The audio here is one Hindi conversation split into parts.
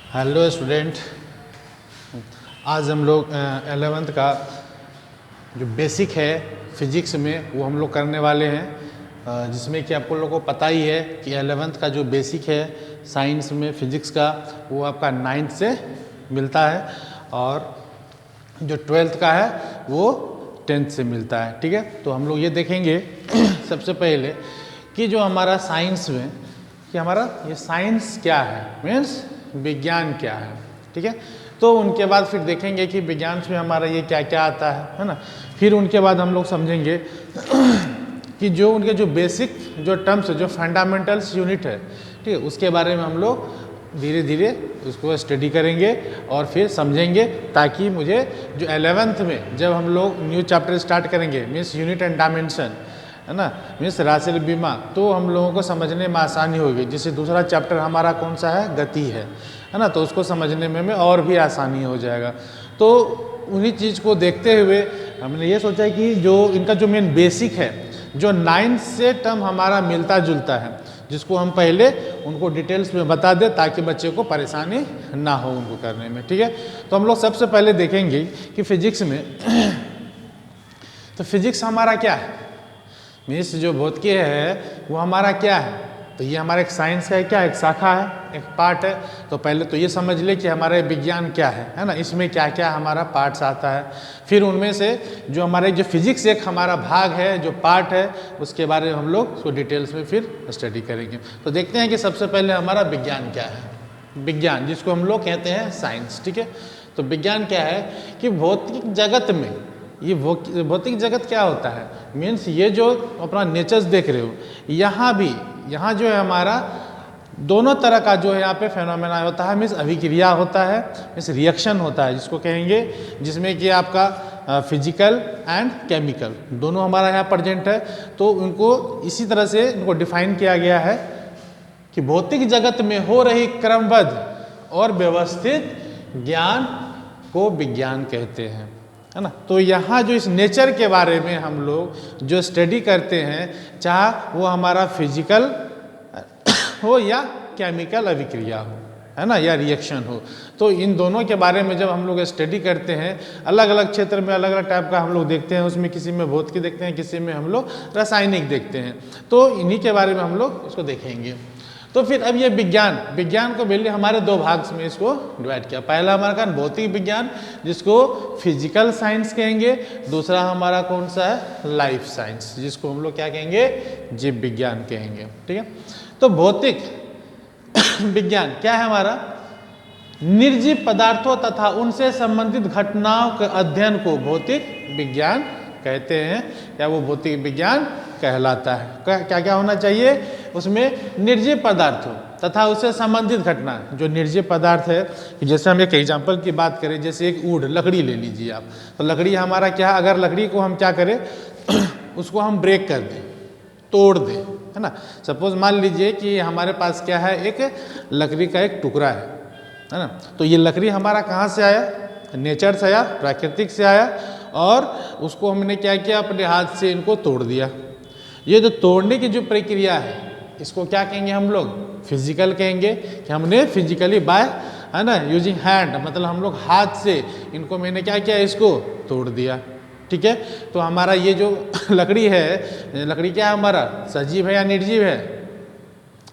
हेलो स्टूडेंट, आज हम लोग 11th का जो बेसिक है फिजिक्स में वो हम लोग करने वाले हैं, जिसमें कि आपको लोगों को पता ही है कि 11th का जो बेसिक है साइंस में फिजिक्स का वो आपका 9th से मिलता है और जो 12th का है वो 10th से मिलता है। ठीक है, तो हम लोग ये देखेंगे सबसे पहले कि जो हमारा साइंस में कि हमारा ये साइंस क्या है, मीन्स विज्ञान क्या है। ठीक है, तो उनके बाद फिर देखेंगे कि विज्ञान में हमारा ये क्या क्या आता है ना। फिर उनके बाद हम लोग समझेंगे कि जो उनके जो बेसिक जो टर्म्स जो फंडामेंटल्स यूनिट है, ठीक है, उसके बारे में हम लोग धीरे धीरे उसको स्टडी करेंगे और फिर समझेंगे, ताकि मुझे जो 11th में जब हम लोग न्यू चैप्टर स्टार्ट करेंगे मीन्स यूनिट एंड डायमेंशन है ना, मीन्स राशिल बीमा, तो हम लोगों को समझने में आसानी होगी। जैसे दूसरा चैप्टर हमारा कौन सा है, गति है ना, तो उसको समझने में और भी आसानी हो जाएगा। तो उन्हीं चीज़ को देखते हुए हमने ये सोचा कि जो इनका जो मेन बेसिक है, जो 9th से टर्म हमारा मिलता जुलता है, जिसको हम पहले उनको डिटेल्स में बता दें ताकि बच्चे को परेशानी ना हो उनको करने में। ठीक है, तो हम लोग सबसे पहले देखेंगे कि फिजिक्स में तो फिजिक्स हमारा क्या है, मीन्स जो भौतिकी है वो हमारा क्या है। तो ये हमारा एक साइंस है, क्या एक शाखा है, एक पार्ट है। तो पहले तो ये समझ ले कि हमारे विज्ञान क्या है ना, इसमें क्या क्या हमारा पार्ट्स आता है। फिर उनमें से जो हमारे जो फिजिक्स एक हमारा भाग है, जो पार्ट है, उसके बारे में हम लोग उसको डिटेल्स में फिर स्टडी करेंगे। तो देखते हैं कि सबसे पहले हमारा विज्ञान क्या है। विज्ञान जिसको हम लोग कहते हैं साइंस। ठीक है, तो विज्ञान क्या है कि भौतिक जगत में ये भौतिक जगत क्या होता है, मीन्स ये जो अपना नेचर्स देख रहे हो, यहाँ जो है हमारा दोनों तरह का जो है यहाँ पे फेनोमेना होता है, मीन्स अभिक्रिया होता है, मीन्स रिएक्शन होता है जिसको कहेंगे, जिसमें कि आपका फिजिकल एंड केमिकल दोनों हमारा यहाँ प्रेजेंट है। तो उनको इसी तरह से इनको डिफाइन किया गया है कि भौतिक जगत में हो रही क्रमबद्ध और व्यवस्थित ज्ञान को विज्ञान कहते हैं, है ना। तो यहाँ जो इस नेचर के बारे में हम लोग जो स्टडी करते हैं, चाहे वो हमारा फिजिकल हो या केमिकल अभिक्रिया हो, है ना, या रिएक्शन हो, तो इन दोनों के बारे में जब हम लोग स्टडी करते हैं, अलग अलग क्षेत्र में अलग अलग टाइप का हम लोग देखते हैं, उसमें किसी में भौतिकी देखते हैं, किसी में हम लोग रासायनिक देखते हैं। तो इन्हीं के बारे में हम लोग इसको देखेंगे। तो फिर अब ये विज्ञान को पहले हमारे दो भाग में इसको डिवाइड किया। पहला हमारा का भौतिक विज्ञान जिसको फिजिकल साइंस कहेंगे, दूसरा हमारा कौन सा है, लाइफ साइंस, जिसको हम लोग क्या कहेंगे, जीव विज्ञान कहेंगे। ठीक है, तो भौतिक विज्ञान क्या है हमारा, निर्जीव पदार्थों तथा उनसे संबंधित घटनाओं के अध्ययन को भौतिक विज्ञान कहते हैं, या वो भौतिक विज्ञान कहलाता है। क्या क्या होना चाहिए उसमें, निर्जीव पदार्थों तथा उससे संबंधित घटना। जो निर्जीव पदार्थ है, जैसे हम एक एग्जांपल की बात करें, जैसे एक वुड लकड़ी ले लीजिए आप, तो लकड़ी हमारा क्या, अगर लकड़ी को हम क्या करें उसको हम ब्रेक कर दें, तोड़ दें, है ना। सपोज मान लीजिए कि हमारे पास क्या है, एक लकड़ी का एक टुकड़ा है ना। तो ये लकड़ी हमारा कहाँ से आया, नेचर से आया, प्राकृतिक से आया, और उसको हमने क्या किया, अपने हाथ से इनको तोड़ दिया। ये जो तोड़ने की जो प्रक्रिया है, इसको क्या कहेंगे हम लोग, फिजिकल कहेंगे, कि हमने फिजिकली बाय, है ना, यूजिंग हैंड, मतलब हम लोग हाथ से इनको मैंने क्या किया, इसको तोड़ दिया। ठीक है, तो हमारा ये जो लकड़ी है, लकड़ी क्या है हमारा, सजीव है या निर्जीव है।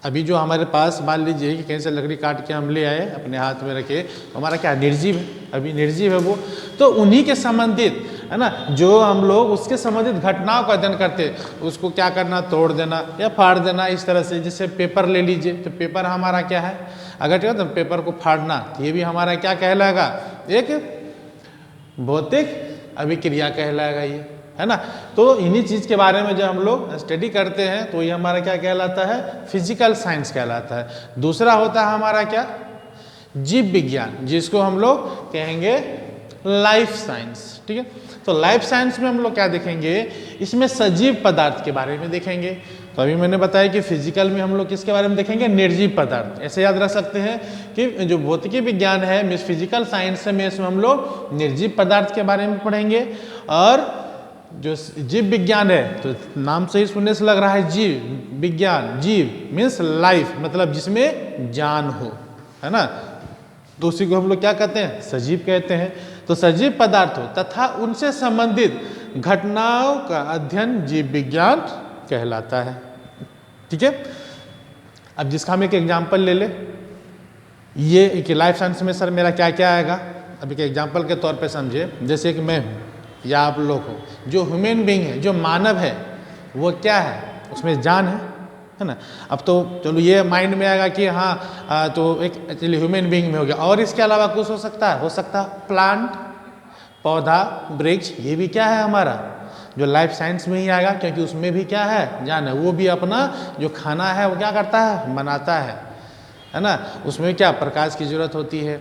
अभी जो हमारे पास मान लीजिए कि कहीं से लकड़ी काट के हम ले आए, अपने हाथ में रखे, हमारा क्या निर्जीव है, अभी निर्जीव है वो। तो उन्हीं के संबंधित, है ना, जो हम लोग उसके संबंधित घटनाओं का अध्ययन करते, उसको क्या करना, तोड़ देना या फाड़ देना, इस तरह से। जैसे पेपर ले लीजिए, तो पेपर हमारा क्या है, अगर क्या, तो पेपर को फाड़ना, ये भी हमारा क्या कहलाएगा, एक भौतिक अभिक्रिया कहलाएगा ये, है ना। तो इन्हीं चीज़ के बारे में जब हम लोग स्टडी करते हैं, तो ये हमारा क्या कहलाता है, फिजिकल साइंस कहलाता है। दूसरा होता है हमारा क्या, जीव विज्ञान, जिसको हम लोग कहेंगे लाइफ साइंस। ठीक है, तो लाइफ साइंस में हम लोग क्या देखेंगे, इसमें सजीव पदार्थ के बारे में देखेंगे। तो अभी मैंने बताया कि फिजिकल में हम लोग किसके बारे में देखेंगे, निर्जीव पदार्थ। ऐसे याद रख सकते हैं कि जो भौतिकी विज्ञान है, मीन्स फिजिकल साइंस में, इसमें हम लोग निर्जीव पदार्थ के बारे में पढ़ेंगे। और जो जीव विज्ञान है, तो नाम से ही सुनने से लग रहा है जीव विज्ञान, जीव मीन्स लाइफ, मतलब जिसमें जान हो, है ना। तो उसी को हम लोग क्या कहते हैं, सजीव कहते हैं। तो सजीव पदार्थों तथा उनसे संबंधित घटनाओं का अध्ययन जीव विज्ञान कहलाता है। ठीक है, अब जिसका हम एक एग्जाम्पल ले ले, ये एक लाइफ साइंस में सर मेरा क्या क्या आएगा, अभी के एग्जाम्पल के तौर पे समझे, जैसे कि मैं हूँ या आप लोग हो, जो ह्यूमन बीइंग है, जो मानव है, वो क्या है, उसमें जान है ना। अब तो चलो ये माइंड में आएगा कि हाँ तो एक एक्चुअली ह्यूमन बीइंग में हो गया, और इसके अलावा कुछ हो सकता है प्लांट, पौधा, वृक्ष, ये भी क्या है हमारा, जो लाइफ साइंस में ही आएगा, क्योंकि उसमें भी क्या है, जान है। वो भी अपना जो खाना है वो क्या करता है, बनाता है ना। उसमें क्या प्रकाश की जरूरत होती है,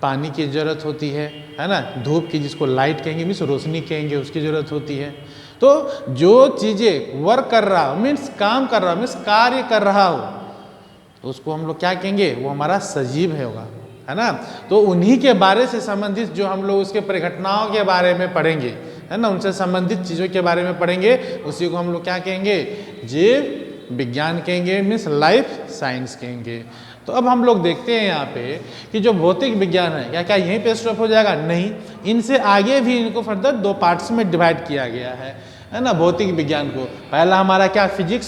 पानी की ज़रूरत होती है ना, धूप की, जिसको लाइट कहेंगे, मीन्स रोशनी कहेंगे, उसकी ज़रूरत होती है। तो जो चीज़ें वर्क कर रहा हो, मीन्स काम कर रहा हो, मीन्स कार्य कर रहा हो, तो उसको हम लोग क्या कहेंगे, वो हमारा सजीव होगा, है ना। तो उन्हीं के बारे से संबंधित जो हम लोग उसके परिघटनाओं के बारे में पढ़ेंगे, है ना, उनसे संबंधित चीज़ों के बारे में पढ़ेंगे, उसी को हम लोग क्या कहेंगे, जीव विज्ञान कहेंगे, मीन्स लाइफ साइंस कहेंगे। तो अब हम लोग देखते हैं यहाँ पे कि जो भौतिक विज्ञान है, क्या क्या यहीं पे स्टॉप हो जाएगा, नहीं, इनसे आगे भी इनको फर्दर 2 पार्ट्स में डिवाइड किया गया है ना। भौतिक विज्ञान को पहला हमारा क्या, फिजिक्स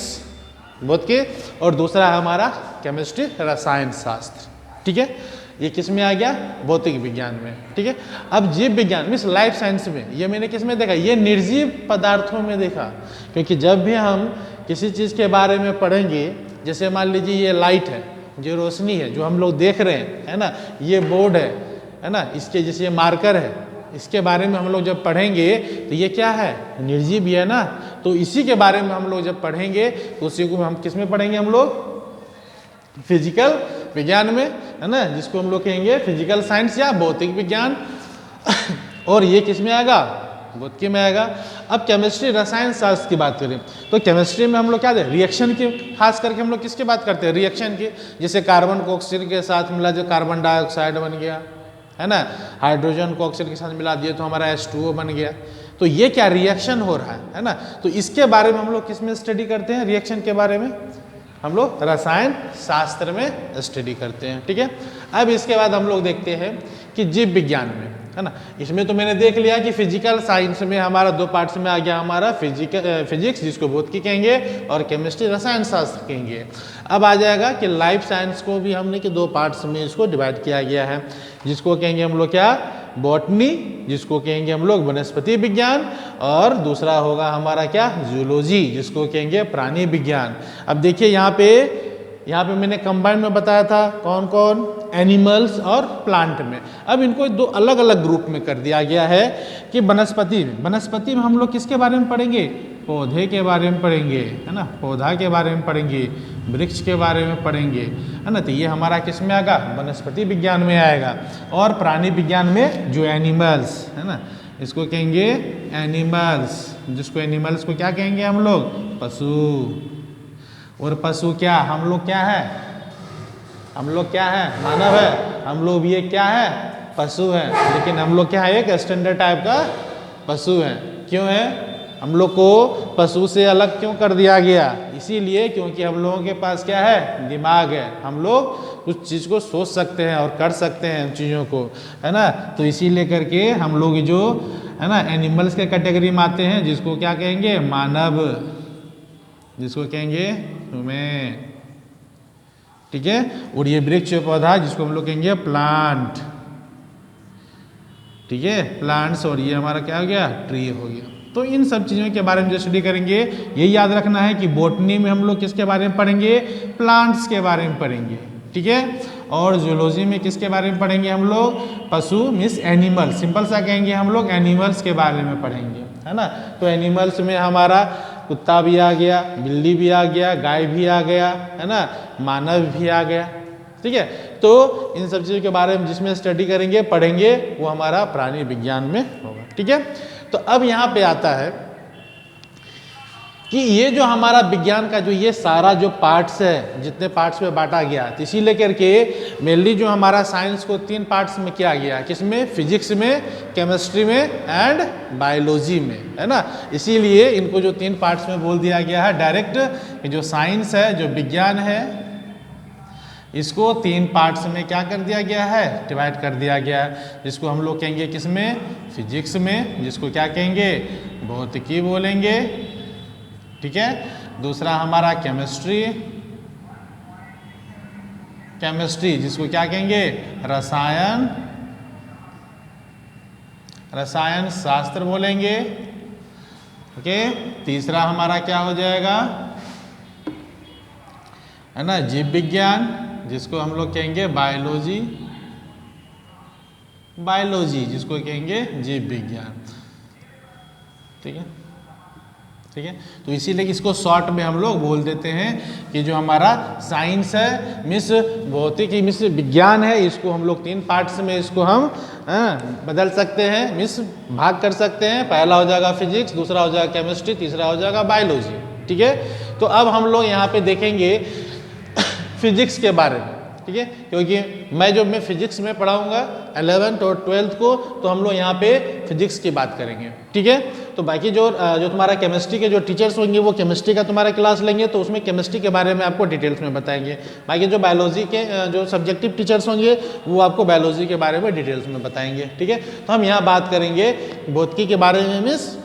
भौतिकी, और दूसरा हमारा केमिस्ट्री, रसायन शास्त्र। ठीक है, ये किस में आ गया, भौतिक विज्ञान में। ठीक है, अब जीव विज्ञान मीन्स लाइफ साइंस में, ये मैंने किस में देखा, ये निर्जीव पदार्थों में देखा। क्योंकि जब भी हम किसी चीज़ के बारे में पढ़ेंगे, जैसे मान लीजिए ये लाइट है, जो रोशनी है, जो हम लोग देख रहे हैं, है ना, ये बोर्ड है ना, इसके जैसे ये मार्कर है, इसके बारे में हम लोग जब पढ़ेंगे तो ये क्या है, निर्जीव भी है ना। तो इसी के बारे में हम लोग जब पढ़ेंगे तो उसी को हम किस में पढ़ेंगे, हम लोग फिजिकल विज्ञान में, है ना, जिसको हम लोग कहेंगे फिजिकल साइंस या भौतिक विज्ञान। और ये किस में आएगा, भौतिकी में आएगा। अब केमिस्ट्री, रसायन शास्त्र की बात करें तो केमिस्ट्री में हम लोग क्या दे, रिएक्शन की, खास करके हम लोग किसकी बात करते हैं, रिएक्शन की। जैसे कार्बन को ऑक्सीजन के साथ मिला जो कार्बन डाइऑक्साइड बन गया, है ना, हाइड्रोजन को ऑक्सीजन के साथ मिला दिए तो हमारा H2O बन गया। तो ये क्या रिएक्शन हो रहा है ना। तो इसके बारे में हम लोग किस में स्टडी करते हैं, रिएक्शन के बारे में हम लोग रसायन शास्त्र में स्टडी करते हैं। ठीक है, अब इसके बाद हम लोग देखते हैं कि जीव विज्ञान में, है ना, इसमें तो मैंने देख लिया कि फिजिकल साइंस में हमारा 2 पार्ट्स में आ गया, हमारा फिजिक्स जिसको भौतिकी कहेंगे, और केमिस्ट्री रसायन शास्त्र कहेंगे। अब आ जाएगा कि लाइफ साइंस को भी हमने कि 2 पार्ट्स में इसको डिवाइड किया गया है, जिसको कहेंगे हम लोग क्या, बॉटनी, जिसको कहेंगे हम लोग वनस्पति विज्ञान, और दूसरा होगा हमारा क्या, जूलॉजी, जिसको कहेंगे प्राणी विज्ञान। अब देखिए यहाँ पे मैंने कंबाइंड में बताया था कौन कौन, एनिमल्स और प्लांट में। अब इनको 2 अलग अलग ग्रुप में कर दिया गया है कि वनस्पति में हम लोग किसके बारे में पढ़ेंगे, पौधे के बारे में पढ़ेंगे, है ना, पौधा के बारे में पढ़ेंगे, वृक्ष के बारे में पढ़ेंगे, है ना। तो ये हमारा किस में आएगा, वनस्पति विज्ञान में आएगा। और प्राणी विज्ञान में जो एनिमल्स, है ना, इसको कहेंगे एनिमल्स, जिसको एनिमल्स को क्या कहेंगे हम लोग, पशु। और पशु क्या, हम लोग क्या है, हम लोग क्या है, मानव है, हम लोग भी क्या है, पशु है। लेकिन हम लोग क्या है, एक स्टैंडर्ड टाइप का पशु है। क्यों है, हम लोग को पशु से अलग क्यों कर दिया गया, इसीलिए क्योंकि हम लोगों के पास क्या है, दिमाग है, हम लोग कुछ चीज़ को सोच सकते हैं और कर सकते हैं उन चीज़ों को, है ना। तो इसीलिए करके हम लोग जो है ना एनिमल्स के कैटेगरी में आते हैं, जिसको क्या कहेंगे, मानव, जिसको कहेंगे ह्यूमन। ठीक है, और ये वृक्ष पौधा जिसको हम लोग कहेंगे प्लांट। ठीक है, प्लांट्स, और ये हमारा क्या हो गया, ट्री हो गया। तो इन सब चीज़ों के बारे में जो स्टडी करेंगे, ये याद रखना है कि बॉटनी में हम लोग किसके बारे में पढ़ेंगे, प्लांट्स के बारे में पढ़ेंगे। ठीक है, और जूलॉजी में किसके बारे में पढ़ेंगे हम लोग, पशु मीन्स एनिमल, सिंपल सा कहेंगे हम लोग एनिमल्स के बारे में पढ़ेंगे, है ना। तो एनिमल्स में हमारा कुत्ता भी आ गया, बिल्ली भी आ गया, गाय भी आ गया, है ना, मानव भी आ गया। ठीक है, तो इन सब चीज़ों के बारे में जिसमें स्टडी करेंगे, पढ़ेंगे, वो हमारा प्राणी विज्ञान में होगा। ठीक है, तो अब यहाँ पे आता है कि ये जो हमारा विज्ञान का जो ये सारा जो पार्ट्स है, जितने पार्ट्स में बांटा गया, तो इसी लेकर के मेनली जो हमारा साइंस को 3 पार्ट्स में किया गया, किसमें, फिजिक्स में, केमिस्ट्री में एंड बायोलॉजी में, है ना। इसीलिए इनको जो 3 पार्ट्स में बोल दिया गया है डायरेक्ट, जो साइंस है, जो विज्ञान है, इसको 3 पार्ट्स में क्या कर दिया गया है, डिवाइड कर दिया गया है, जिसको हम लोग कहेंगे किसमें, फिजिक्स में, जिसको क्या कहेंगे, भौतिकी बोलेंगे। ठीक है, दूसरा हमारा केमिस्ट्री, केमिस्ट्री जिसको क्या कहेंगे, रसायन, रसायन शास्त्र बोलेंगे। ओके, तीसरा हमारा क्या हो जाएगा, है ना, जीव विज्ञान, जिसको हम लोग कहेंगे बायोलॉजी, बायोलॉजी जिसको कहेंगे जीव विज्ञान। ठीक है, ठीक है, तो इसीलिए इसको शॉर्ट में हम लोग बोल देते हैं कि जो हमारा साइंस है मिस भौतिकी मिस विज्ञान है, इसको हम लोग 3 पार्ट्स में इसको हम बदल सकते हैं, मिस भाग कर सकते हैं। पहला हो जाएगा फिजिक्स, दूसरा हो जाएगा केमिस्ट्री, तीसरा हो जाएगा बायोलॉजी। ठीक है, तो अब हम लोग यहाँ पे देखेंगे फिजिक्स के बारे में। ठीक है, क्योंकि मैं फिजिक्स में पढ़ाऊंगा 11th और 12th को, तो हम लोग यहाँ पे फिजिक्स की बात करेंगे। ठीक है, तो बाकी जो तुम्हारा केमिस्ट्री के जो टीचर्स होंगे वो केमिस्ट्री का तुम्हारा क्लास लेंगे, तो उसमें केमिस्ट्री के बारे में आपको डिटेल्स में बताएंगे। बाकी जो बायोलॉजी के जो सब्जेक्टिव टीचर्स होंगे वो आपको बायोलॉजी के बारे में डिटेल्स में बताएंगे। ठीक है, तो हम यहाँ बात करेंगे भौतिकी के बारे में, मीन्स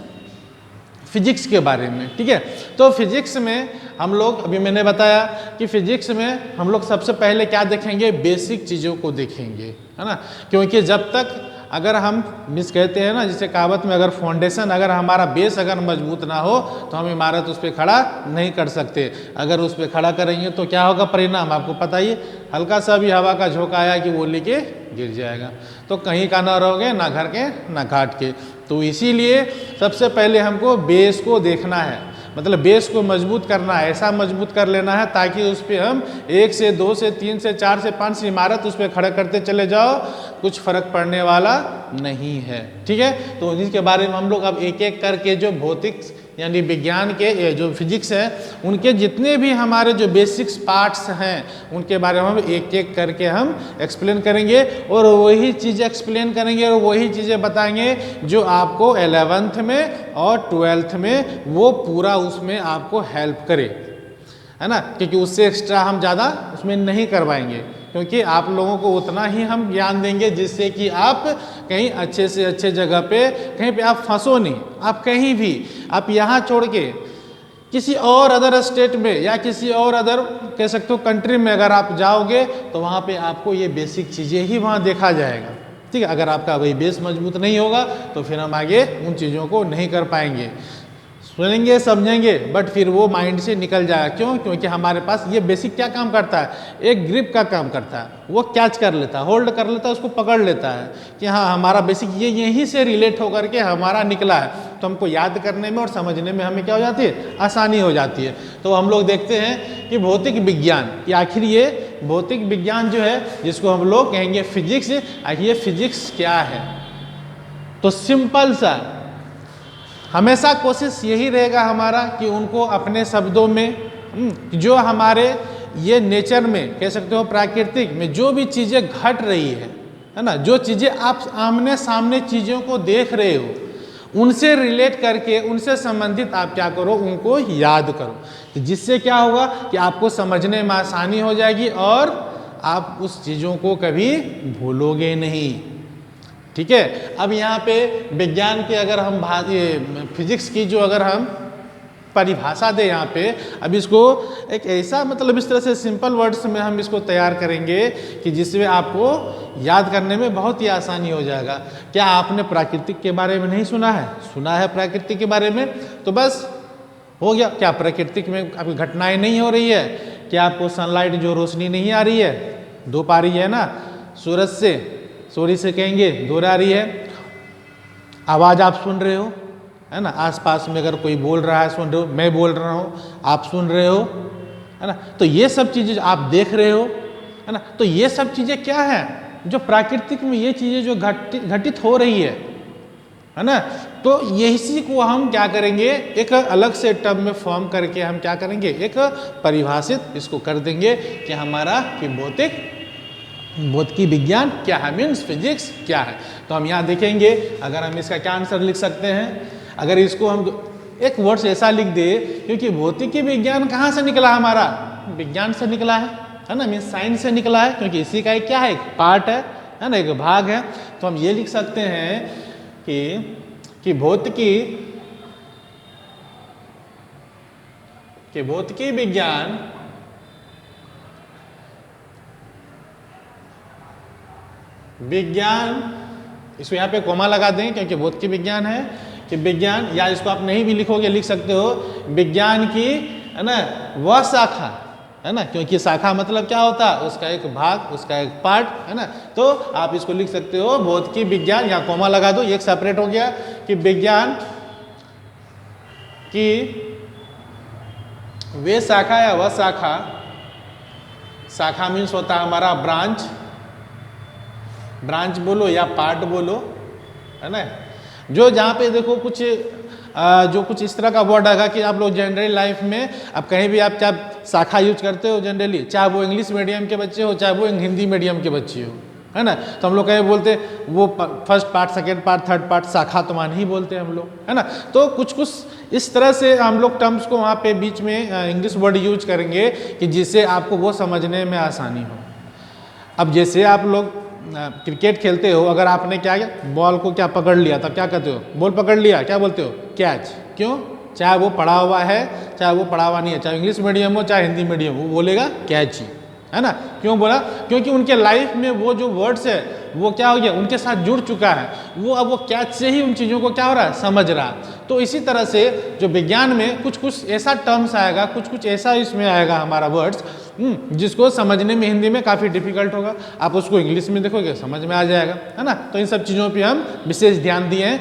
फिजिक्स के बारे में। ठीक है, तो फिजिक्स में हम लोग, अभी मैंने बताया कि फिजिक्स में हम लोग सबसे पहले क्या देखेंगे, बेसिक चीज़ों को देखेंगे, है ना, क्योंकि जब तक अगर हम मिस कहते हैं ना, जिसे कहावत में, अगर फाउंडेशन, अगर हमारा बेस अगर मजबूत ना हो तो हम इमारत उस पर खड़ा नहीं कर सकते। अगर उस पर खड़ा करेंगे तो क्या होगा परिणाम, आपको पता ही, हल्का सा भी हवा का झोंका आया कि वो लेके गिर जाएगा, तो कहीं का ना रहोगे, ना घर के ना घाट के। तो इसीलिए सबसे पहले हमको बेस को देखना है, मतलब बेस को मजबूत करना है, ऐसा मजबूत कर लेना है ताकि उस पर हम 1 से 2 से 3 से 4 से 5 इमारत उस पर खड़ा करते चले जाओ, कुछ फर्क पड़ने वाला नहीं है। ठीक है, तो इसके बारे में हम लोग अब एक एक करके जो भौतिक यानी विज्ञान के जो फिजिक्स है उनके जितने भी हमारे जो बेसिक्स पार्ट्स हैं उनके बारे में हम एक एक करके हम एक्सप्लेन करेंगे, और वही चीज़ें एक्सप्लेन करेंगे और वही चीज़ें बताएंगे जो आपको 11th में और 12th में वो पूरा उसमें आपको हेल्प करे, है ना, क्योंकि उससे एक्स्ट्रा हम ज़्यादा उसमें नहीं करवाएंगे, क्योंकि आप लोगों को उतना ही हम ज्ञान देंगे जिससे कि आप कहीं अच्छे से अच्छे जगह पे, कहीं पे आप फंसो नहीं। आप कहीं भी, आप यहाँ छोड़ के किसी और अदर स्टेट में या किसी और अदर कह सकते हो कंट्री में अगर आप जाओगे तो वहाँ पे आपको ये बेसिक चीज़ें ही वहाँ देखा जाएगा। ठीक है, अगर आपका वही बेस मजबूत नहीं होगा तो फिर हम आगे उन चीज़ों को नहीं कर पाएंगे। सुनेंगे समझेंगे बट फिर वो माइंड से निकल जाएगा। क्यों? क्योंकि हमारे पास ये बेसिक क्या काम करता है, एक ग्रिप का काम करता है, वो कैच कर लेता है, होल्ड कर लेता है, उसको पकड़ लेता है कि हाँ हमारा बेसिक ये यहीं से रिलेट होकर के हमारा निकला है, तो हमको याद करने में और समझने में हमें क्या हो जाती है, आसानी हो जाती है। तो हम लोग देखते हैं कि भौतिक विज्ञान कि आखिर ये भौतिक विज्ञान जो है जिसको हम लोग कहेंगे फिजिक्स, आखिर ये फिजिक्स क्या है। तो सिंपल सा हमेशा कोशिश यही रहेगा हमारा कि उनको अपने शब्दों में जो हमारे ये नेचर में कह सकते हो प्राकृतिक में जो भी चीज़ें घट रही है ना, जो चीज़ें आप आमने सामने चीज़ों को देख रहे हो उनसे रिलेट करके उनसे संबंधित आप क्या करो, उनको याद करो, तो जिससे क्या होगा कि आपको समझने में आसानी हो जाएगी और आप उस चीज़ों को कभी भूलोगे नहीं। ठीक है, अब यहाँ पे विज्ञान के अगर हम फिजिक्स की जो अगर हम परिभाषा दें यहाँ पे, अब इसको एक ऐसा मतलब इस तरह से सिंपल वर्ड्स में हम इसको तैयार करेंगे कि जिसमें आपको याद करने में बहुत ही आसानी हो जाएगा। क्या आपने प्राकृतिक के बारे में नहीं सुना है? सुना है प्राकृतिक के बारे में, तो बस हो गया। क्या प्राकृतिक में आपकी घटनाएं नहीं हो रही है? क्या आपको सनलाइट जो रोशनी नहीं आ रही है, धूप आ रही है ना सूरज से, सूर्य से कहेंगे दूर आ रही है, आवाज़ आप सुन रहे हो, है ना, आसपास में अगर कोई बोल रहा है सुन रहे हो, मैं बोल रहा हूँ आप सुन रहे हो, है ना, तो ये सब चीज़ें आप देख रहे हो, है ना, तो ये सब चीज़ें क्या है जो प्राकृतिक में ये चीज़ें जो घटित हो रही है ना, तो इसी को हम क्या करेंगे एक अलग से टर्म में फॉर्म करके हम क्या करेंगे, एक परिभाषित इसको कर देंगे कि हमारा कि भौतिकी विज्ञान क्या है, मीन्स फिजिक्स क्या है। तो हम यहाँ देखेंगे, अगर हम इसका क्या आंसर लिख सकते हैं, अगर इसको हम एक वर्ड ऐसा लिख दे, क्योंकि भौतिकी विज्ञान कहाँ से निकला, हमारा विज्ञान से निकला है है ना, मीन्स साइंस से निकला है, क्योंकि इसी का एक क्या है, एक पार्ट है ना, एक भाग है। तो हम ये लिख सकते हैं कि भौतिकी विज्ञान इसको यहाँ पे कोमा लगा देंगे क्योंकि भौतिकी विज्ञान है, कि विज्ञान, या इसको आप नहीं भी लिखोगे लिख सकते हो विज्ञान की, है ना, वह शाखा, है ना, क्योंकि शाखा मतलब क्या होता है, उसका एक भाग, उसका एक पार्ट, है ना। तो आप इसको लिख सकते हो भौतिकी विज्ञान, या कोमा लगा दो, एक सेपरेट हो गया, कि विज्ञान की वे शाखा या वह शाखा मीन्स होता है हमारा ब्रांच बोलो या पार्ट बोलो, है ना, जो जहाँ पे देखो कुछ जो कुछ इस तरह का वर्ड आएगा कि आप लोग जनरली लाइफ में आप कहीं भी आप क्या शाखा यूज करते हो जनरली, चाहे वो इंग्लिश मीडियम के बच्चे हो चाहे वो हिंदी मीडियम के बच्चे हो, है ना। तो हम लोग कहीं बोलते वो first part, second part, third part, शाखा तो मान ही बोलते हैं हम लोग, है ना। तो कुछ इस तरह से हम लोग टर्म्स को वहाँ पे बीच में इंग्लिश वर्ड यूज करेंगे कि जिससे आपको वो समझने में आसानी हो। अब जैसे आप लोग क्रिकेट खेलते हो, अगर आपने क्या बॉल को क्या पकड़ लिया, तब क्या कहते हो, बॉल पकड़ लिया, क्या बोलते हो, कैच। क्यों, चाहे वो पढ़ा हुआ है चाहे वो पढ़ा हुआ नहीं है, चाहे इंग्लिश मीडियम हो चाहे हिंदी मीडियम हो, वो बोलेगा कैच ही, है ना। क्यों बोला, क्योंकि उनके लाइफ में वो जो वर्ड्स है वो क्या हो गया, उनके साथ जुड़ चुका है, वो अब वो कैच से ही उन चीज़ों को क्या हो रहा है, समझ रहा है। तो इसी तरह से जो विज्ञान में कुछ ऐसा टर्म्स आएगा, कुछ ऐसा इसमें आएगा हमारा वर्ड्स, जिसको समझने में हिंदी में काफ़ी डिफिकल्ट होगा, आप उसको इंग्लिश में देखोगे समझ में आ जाएगा, है ना। तो इन सब चीज़ों पे हम विशेष ध्यान दिए हैं।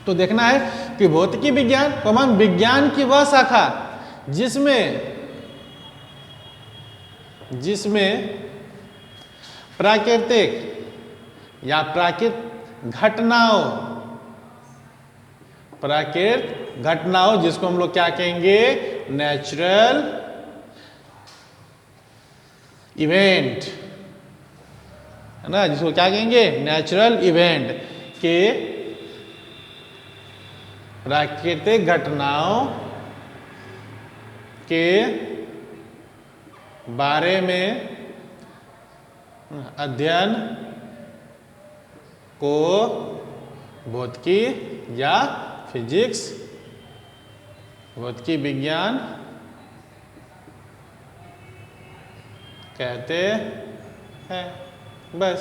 तो देखना है कि भौतिकी विज्ञान की वह शाखा जिसमें प्राकृतिक या प्राकृतिक घटनाओं, जिसको हम लोग क्या कहेंगे, नेचुरल इवेंट, है ना, जिसको क्या कहेंगे, नेचुरल इवेंट के प्राकृतिक घटनाओं के बारे में अध्ययन को भौतिकी या फिजिक्स, भौतिकी विज्ञान कहते हैं। बस,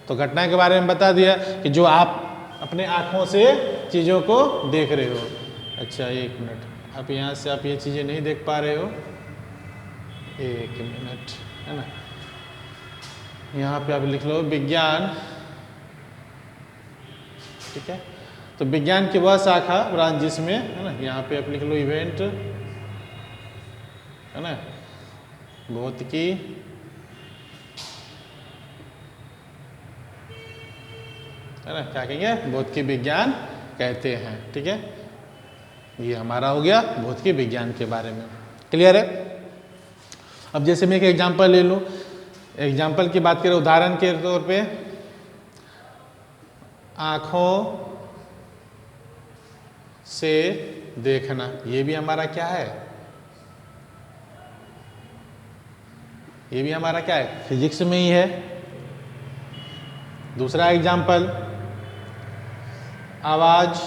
तो घटना के बारे में बता दिया कि जो आप अपने आँखों से चीज़ों को देख रहे हो। अच्छा, एक मिनट, आप यहाँ से आप ये चीज़ें नहीं देख पा रहे हो, एक मिनट, है ना। यहाँ पे आप लिख लो विज्ञान, ठीक है। तो विज्ञान की वह शाखा ब्रांच जिसमें, है ना, यहाँ पे आप लिख लो इवेंट, है ना, भौतिकी, है ना, क्या कहेंगे, भौतिकी विज्ञान कहते हैं, ठीक है। ये हमारा हो गया भौतिकी विज्ञान के बारे में, क्लियर है। अब जैसे मैं एक एग्जांपल ले लूँ, एग्जाम्पल की बात करें, उदाहरण के तौर पे आँखों से देखना, ये भी हमारा क्या है, ये भी हमारा क्या है, फिजिक्स में ही है। दूसरा एग्जाम्पल, आवाज,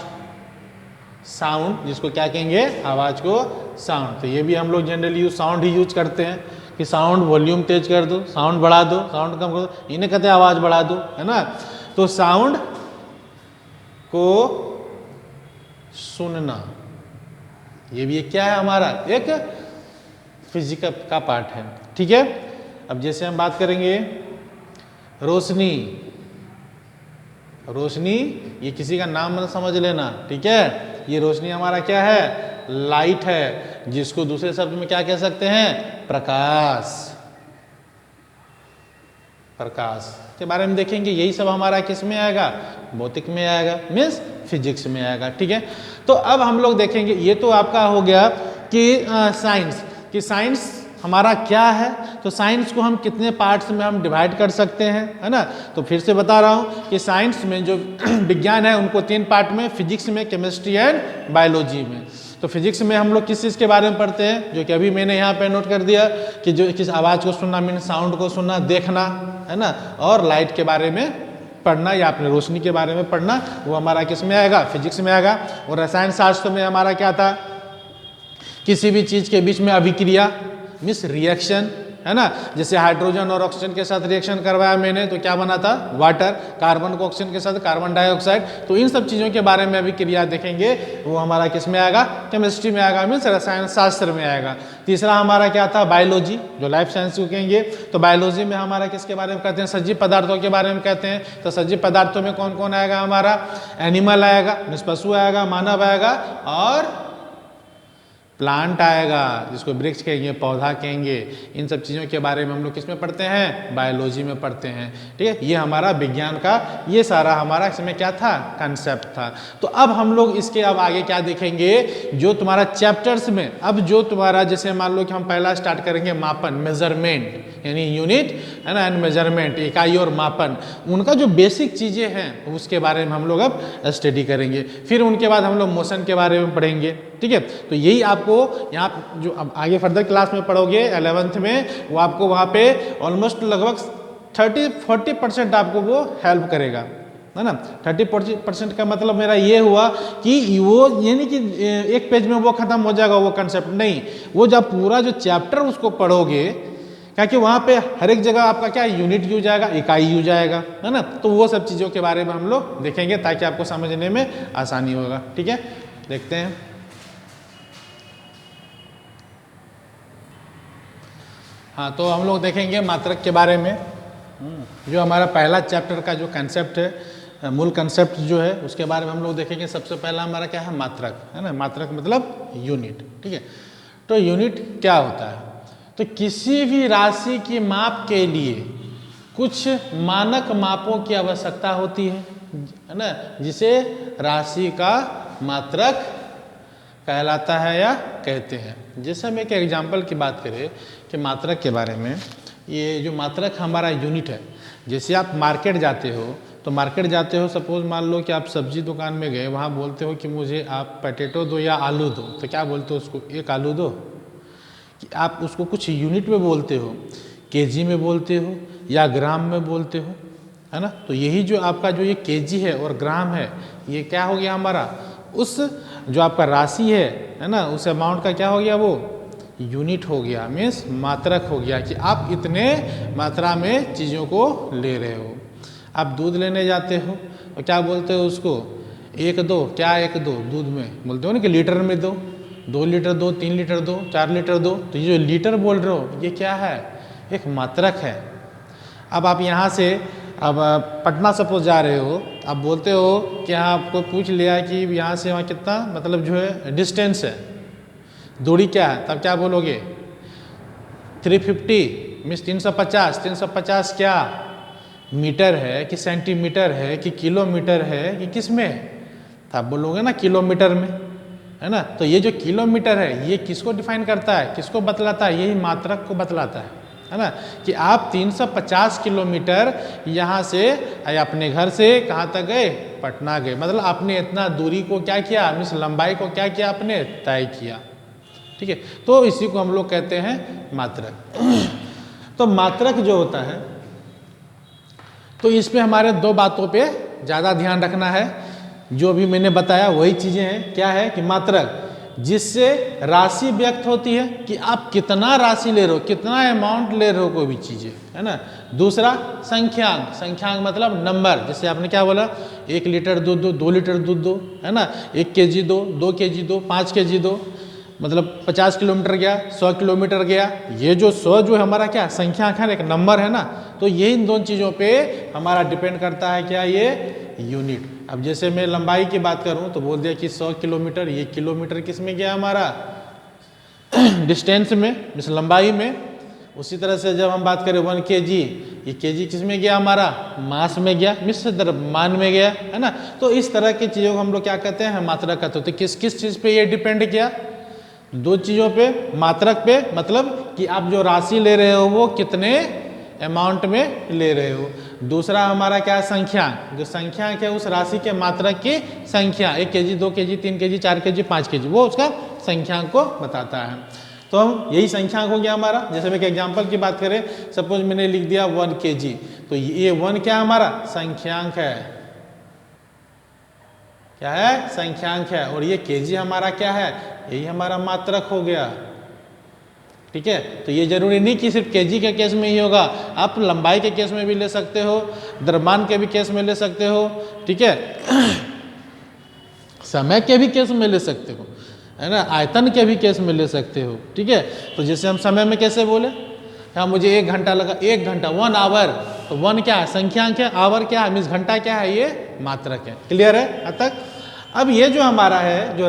साउंड, जिसको क्या कहेंगे, आवाज को साउंड। तो ये भी हम लोग जनरली साउंड ही यूज करते हैं कि साउंड वॉल्यूम तेज कर दो, साउंड बढ़ा दो, साउंड कम कर दो, इन्हें कहते हैं आवाज बढ़ा दो, है ना। तो साउंड को सुनना, ये भी क्या है, हमारा एक फिजिक्स का पार्ट है, ठीक है। अब जैसे हम बात करेंगे रोशनी, ये किसी का नाम मत समझ लेना, ठीक है। ये रोशनी हमारा क्या है, लाइट है, जिसको दूसरे शब्द में क्या कह सकते हैं, प्रकाश के बारे में देखेंगे। यही सब हमारा किस में आएगा, भौतिक में आएगा, मीन्स फिजिक्स में आएगा, ठीक है। तो अब हम लोग देखेंगे, ये तो आपका हो गया कि साइंस हमारा क्या है। तो साइंस को हम कितने पार्ट्स में हम डिवाइड कर सकते हैं, है ना। तो फिर से बता रहा हूँ कि साइंस में जो विज्ञान है उनको 3 पार्ट में, फिजिक्स में, केमिस्ट्री एंड बायोलॉजी में। तो फिजिक्स में हम लोग किस चीज़ के बारे में पढ़ते हैं, जो कि अभी मैंने यहाँ पे नोट कर दिया कि जो किस आवाज़ को सुनना, मीन साउंड को सुनना, देखना, है ना, और लाइट के बारे में पढ़ना या अपने रोशनी के बारे में पढ़ना, वो हमारा किस में आएगा, फिजिक्स में आएगा। और रसायन शास्त्र में हमारा क्या था, किसी भी चीज़ के बीच में अभिक्रिया मीन्स रिएक्शन, है ना, जैसे हाइड्रोजन और ऑक्सीजन के साथ रिएक्शन करवाया मैंने तो क्या बना था, वाटर, कार्बन को ऑक्सीजन के साथ कार्बन डाइऑक्साइड। तो इन सब चीज़ों के बारे में अभिक्रिया देखेंगे, वो हमारा किस में आएगा, केमिस्ट्री में आएगा, मीन्स रसायन शास्त्र में आएगा। तीसरा हमारा क्या था, बायोलॉजी, जो लाइफ साइंस को कहेंगे। तो बायोलॉजी में हमारा किसके बारे में कहते हैं, सजीव पदार्थों के बारे में कहते हैं। तो सजीव पदार्थों में कौन कौन आएगा, हमारा एनिमल आएगा, मीन्स पशु आएगा, मानव आएगा, और प्लांट आएगा, जिसको वृक्ष कहेंगे, पौधा कहेंगे। इन सब चीज़ों के बारे में हम लोग किस में पढ़ते हैं, बायोलॉजी में पढ़ते हैं। ठीक है, ये हमारा विज्ञान का ये सारा हमारा इसमें क्या था, कंसेप्ट था। तो अब हम लोग इसके अब आगे क्या देखेंगे, जो तुम्हारा चैप्टर्स में, अब जो तुम्हारा जैसे मान लो कि हम पहला स्टार्ट करेंगे मापन, मेजरमेंट, यानी यूनिट, है ना, एंड मेजरमेंट, इकाई और मापन, उनका जो बेसिक चीज़ें हैं उसके बारे में हम लोग अब स्टडी करेंगे। फिर उनके बाद हम लोग मोशन के बारे में पढ़ेंगे। ठीक है, तो यही आपको यहाँ जो अब आगे फर्दर क्लास में पढ़ोगे 11th में, वो आपको वहाँ पे ऑलमोस्ट लगभग 30-40% आपको वो हेल्प करेगा, है ना। 30-40% का मतलब मेरा ये हुआ कि वो ये नहीं कि एक पेज में वो खत्म हो जाएगा वो कंसेप्ट, नहीं, वो जब पूरा जो चैप्टर उसको पढ़ोगे, क्या कि वहाँ पे हर एक जगह आपका क्या यूनिट यूज आएगा, इकाई यूज आएगा, है ना। तो वो सब चीज़ों के बारे में हम लोग देखेंगे ताकि आपको समझने में आसानी होगा। ठीक है, देखते हैं। हाँ, तो हम लोग देखेंगे मात्रक के बारे में। जो हमारा पहला चैप्टर का जो कंसेप्ट है, मूल कंसेप्ट जो है, उसके बारे में हम लोग देखेंगे। सबसे पहला हमारा क्या है, मात्रक, है ना। मात्रक मतलब यूनिट। ठीक है, तो यूनिट क्या होता है, तो किसी भी राशि की माप के लिए कुछ मानक मापों की आवश्यकता होती है ना, जिसे राशि का मात्रक कहलाता है या कहते हैं। जैसे हम एक एग्जाम्पल की बात करें कि मात्रक के बारे में, ये जो मात्रक हमारा यूनिट है, जैसे आप मार्केट जाते हो, तो मार्केट जाते हो, सपोज मान लो कि आप सब्जी दुकान में गए, वहाँ बोलते हो कि मुझे आप पोटैटो दो या आलू दो, तो क्या बोलते हो उसको, एक आलू दो, कि आप उसको कुछ यूनिट में बोलते हो, केजी में बोलते हो या ग्राम में बोलते हो, है ना। तो यही जो आपका जो ये केजी है और ग्राम है, ये क्या हो गया हमारा, उस जो आपका राशि है ना, उस अमाउंट का क्या हो गया, वो यूनिट हो गया, मीन्स मात्रक हो गया, कि आप इतने मात्रा में चीज़ों को ले रहे हो। आप दूध लेने जाते हो और क्या बोलते हो उसको, एक दो, क्या एक दो, दूध में बोलते हो ना कि लीटर में दो, 2 लीटर दो, 3 लीटर दो, 4 लीटर दो। तो ये जो लीटर बोल रहे हो, ये क्या है, एक मात्रक है। अब आप यहाँ से अब पटना सपोज जा रहे हो, आप बोलते हो कि हाँ, आपको पूछ लिया कि यहाँ से वहाँ कितना मतलब जो है डिस्टेंस है, दूरी क्या है, तब क्या बोलोगे, 350 मीन्स 350। 350 क्या मीटर है कि सेंटीमीटर है कि किलोमीटर है कि किस में, तो आप बोलोगे ना किलोमीटर में, है ना। तो ये जो किलोमीटर है, ये किसको डिफाइन करता है, किसको बतलाता है, यही मात्रक को बतलाता है ना, कि आप 350 किलोमीटर यहाँ से अपने घर से कहाँ तक गए, पटना गए, मतलब आपने इतना दूरी को क्या किया, मीन्स लंबाई को क्या किया, आपने तय किया। ठीक है, तो इसी को हम लोग कहते हैं मात्रक। तो मात्रक जो होता है, तो इसमें हमारे 2 बातों पे ज़्यादा ध्यान रखना है। जो भी मैंने बताया वही चीज़ें हैं, क्या है कि मात्रक जिससे राशि व्यक्त होती है कि आप कितना राशि ले रहे हो, कितना अमाउंट ले रहे हो कोई भी चीज़ें, है ना। दूसरा संख्यांक, संख्यांक मतलब नंबर, जैसे आपने क्या बोला, 1 लीटर दूध दो, 2 लीटर दूध दो, है ना, 1 केजी दो, 2 केजी दो, 5 केजी दो, मतलब 50 किलोमीटर गया, 100 किलोमीटर गया। ये जो 100 जो हमारा क्या संख्यांक है, एक नंबर है ना। तो ये इन दोनों चीज़ों पे हमारा डिपेंड करता है क्या, ये यूनिट। अब जैसे मैं लंबाई की बात करूं तो बोल दिया कि 100 किलोमीटर, ये किलोमीटर किस में गया हमारा डिस्टेंस में, जिस लंबाई में। उसी तरह से जब हम बात करें 1 केजी, ये केजी किस में गया हमारा, मास में गया, मिश्र द्रव्यमान में गया, है ना। तो इस तरह की चीज़ों को हम लोग क्या कहते हैं, मात्रक कहते हैं। तो किस किस चीज़ पे ये डिपेंड किया, 2 चीज़ों पे, मात्रक पे मतलब कि आप जो राशि ले रहे हो वो कितने अमाउंट में ले रहे हो। दूसरा हमारा क्या है, संख्यांक, जो संख्यांक है उस राशि के मात्रक की संख्या, 1 KG, 2 KG, 3 KG, 4 KG, 5 KG, वो उसका संख्यांक को बताता है। तो हम यही संख्यांक हो गया हमारा। जैसे मैं एक एग्जांपल की बात करें, सपोज मैंने लिख दिया 1 kg, तो ये 1 क्या हमारा संख्यांक है, क्या है संख्यांक है, और ये kg हमारा क्या है, यही हमारा मात्रक हो गया। ठीक है, तो ये जरूरी नहीं कि सिर्फ केजी के केस में ही होगा, आप लंबाई के केस में भी ले सकते हो, द्रव्यमान के भी केस में ले सकते हो। ठीक है, समय के भी केस में ले सकते हो, है ना, आयतन के भी केस में ले सकते हो। ठीक है, तो जैसे हम समय में कैसे बोले, हाँ मुझे 1 घंटा लगा, 1 घंटा 1 आवर, तो 1 क्या है संख्यांक है, आवर क्या है मीन्स घंटा क्या है, ये मात्रक है। क्लियर है अब तक। अब ये जो हमारा है जो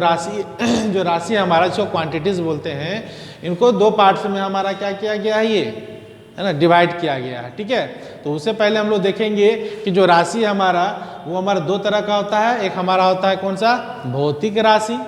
राशि हमारा जो क्वांटिटीज बोलते हैं, इनको 2 पार्ट्स में हमारा क्या किया गया है, ये है ना डिवाइड किया गया है। ठीक है, तो उससे पहले हम लोग देखेंगे कि जो राशि हमारा वो हमारा 2 तरह का होता है। एक हमारा होता है कौन सा, भौतिक राशि,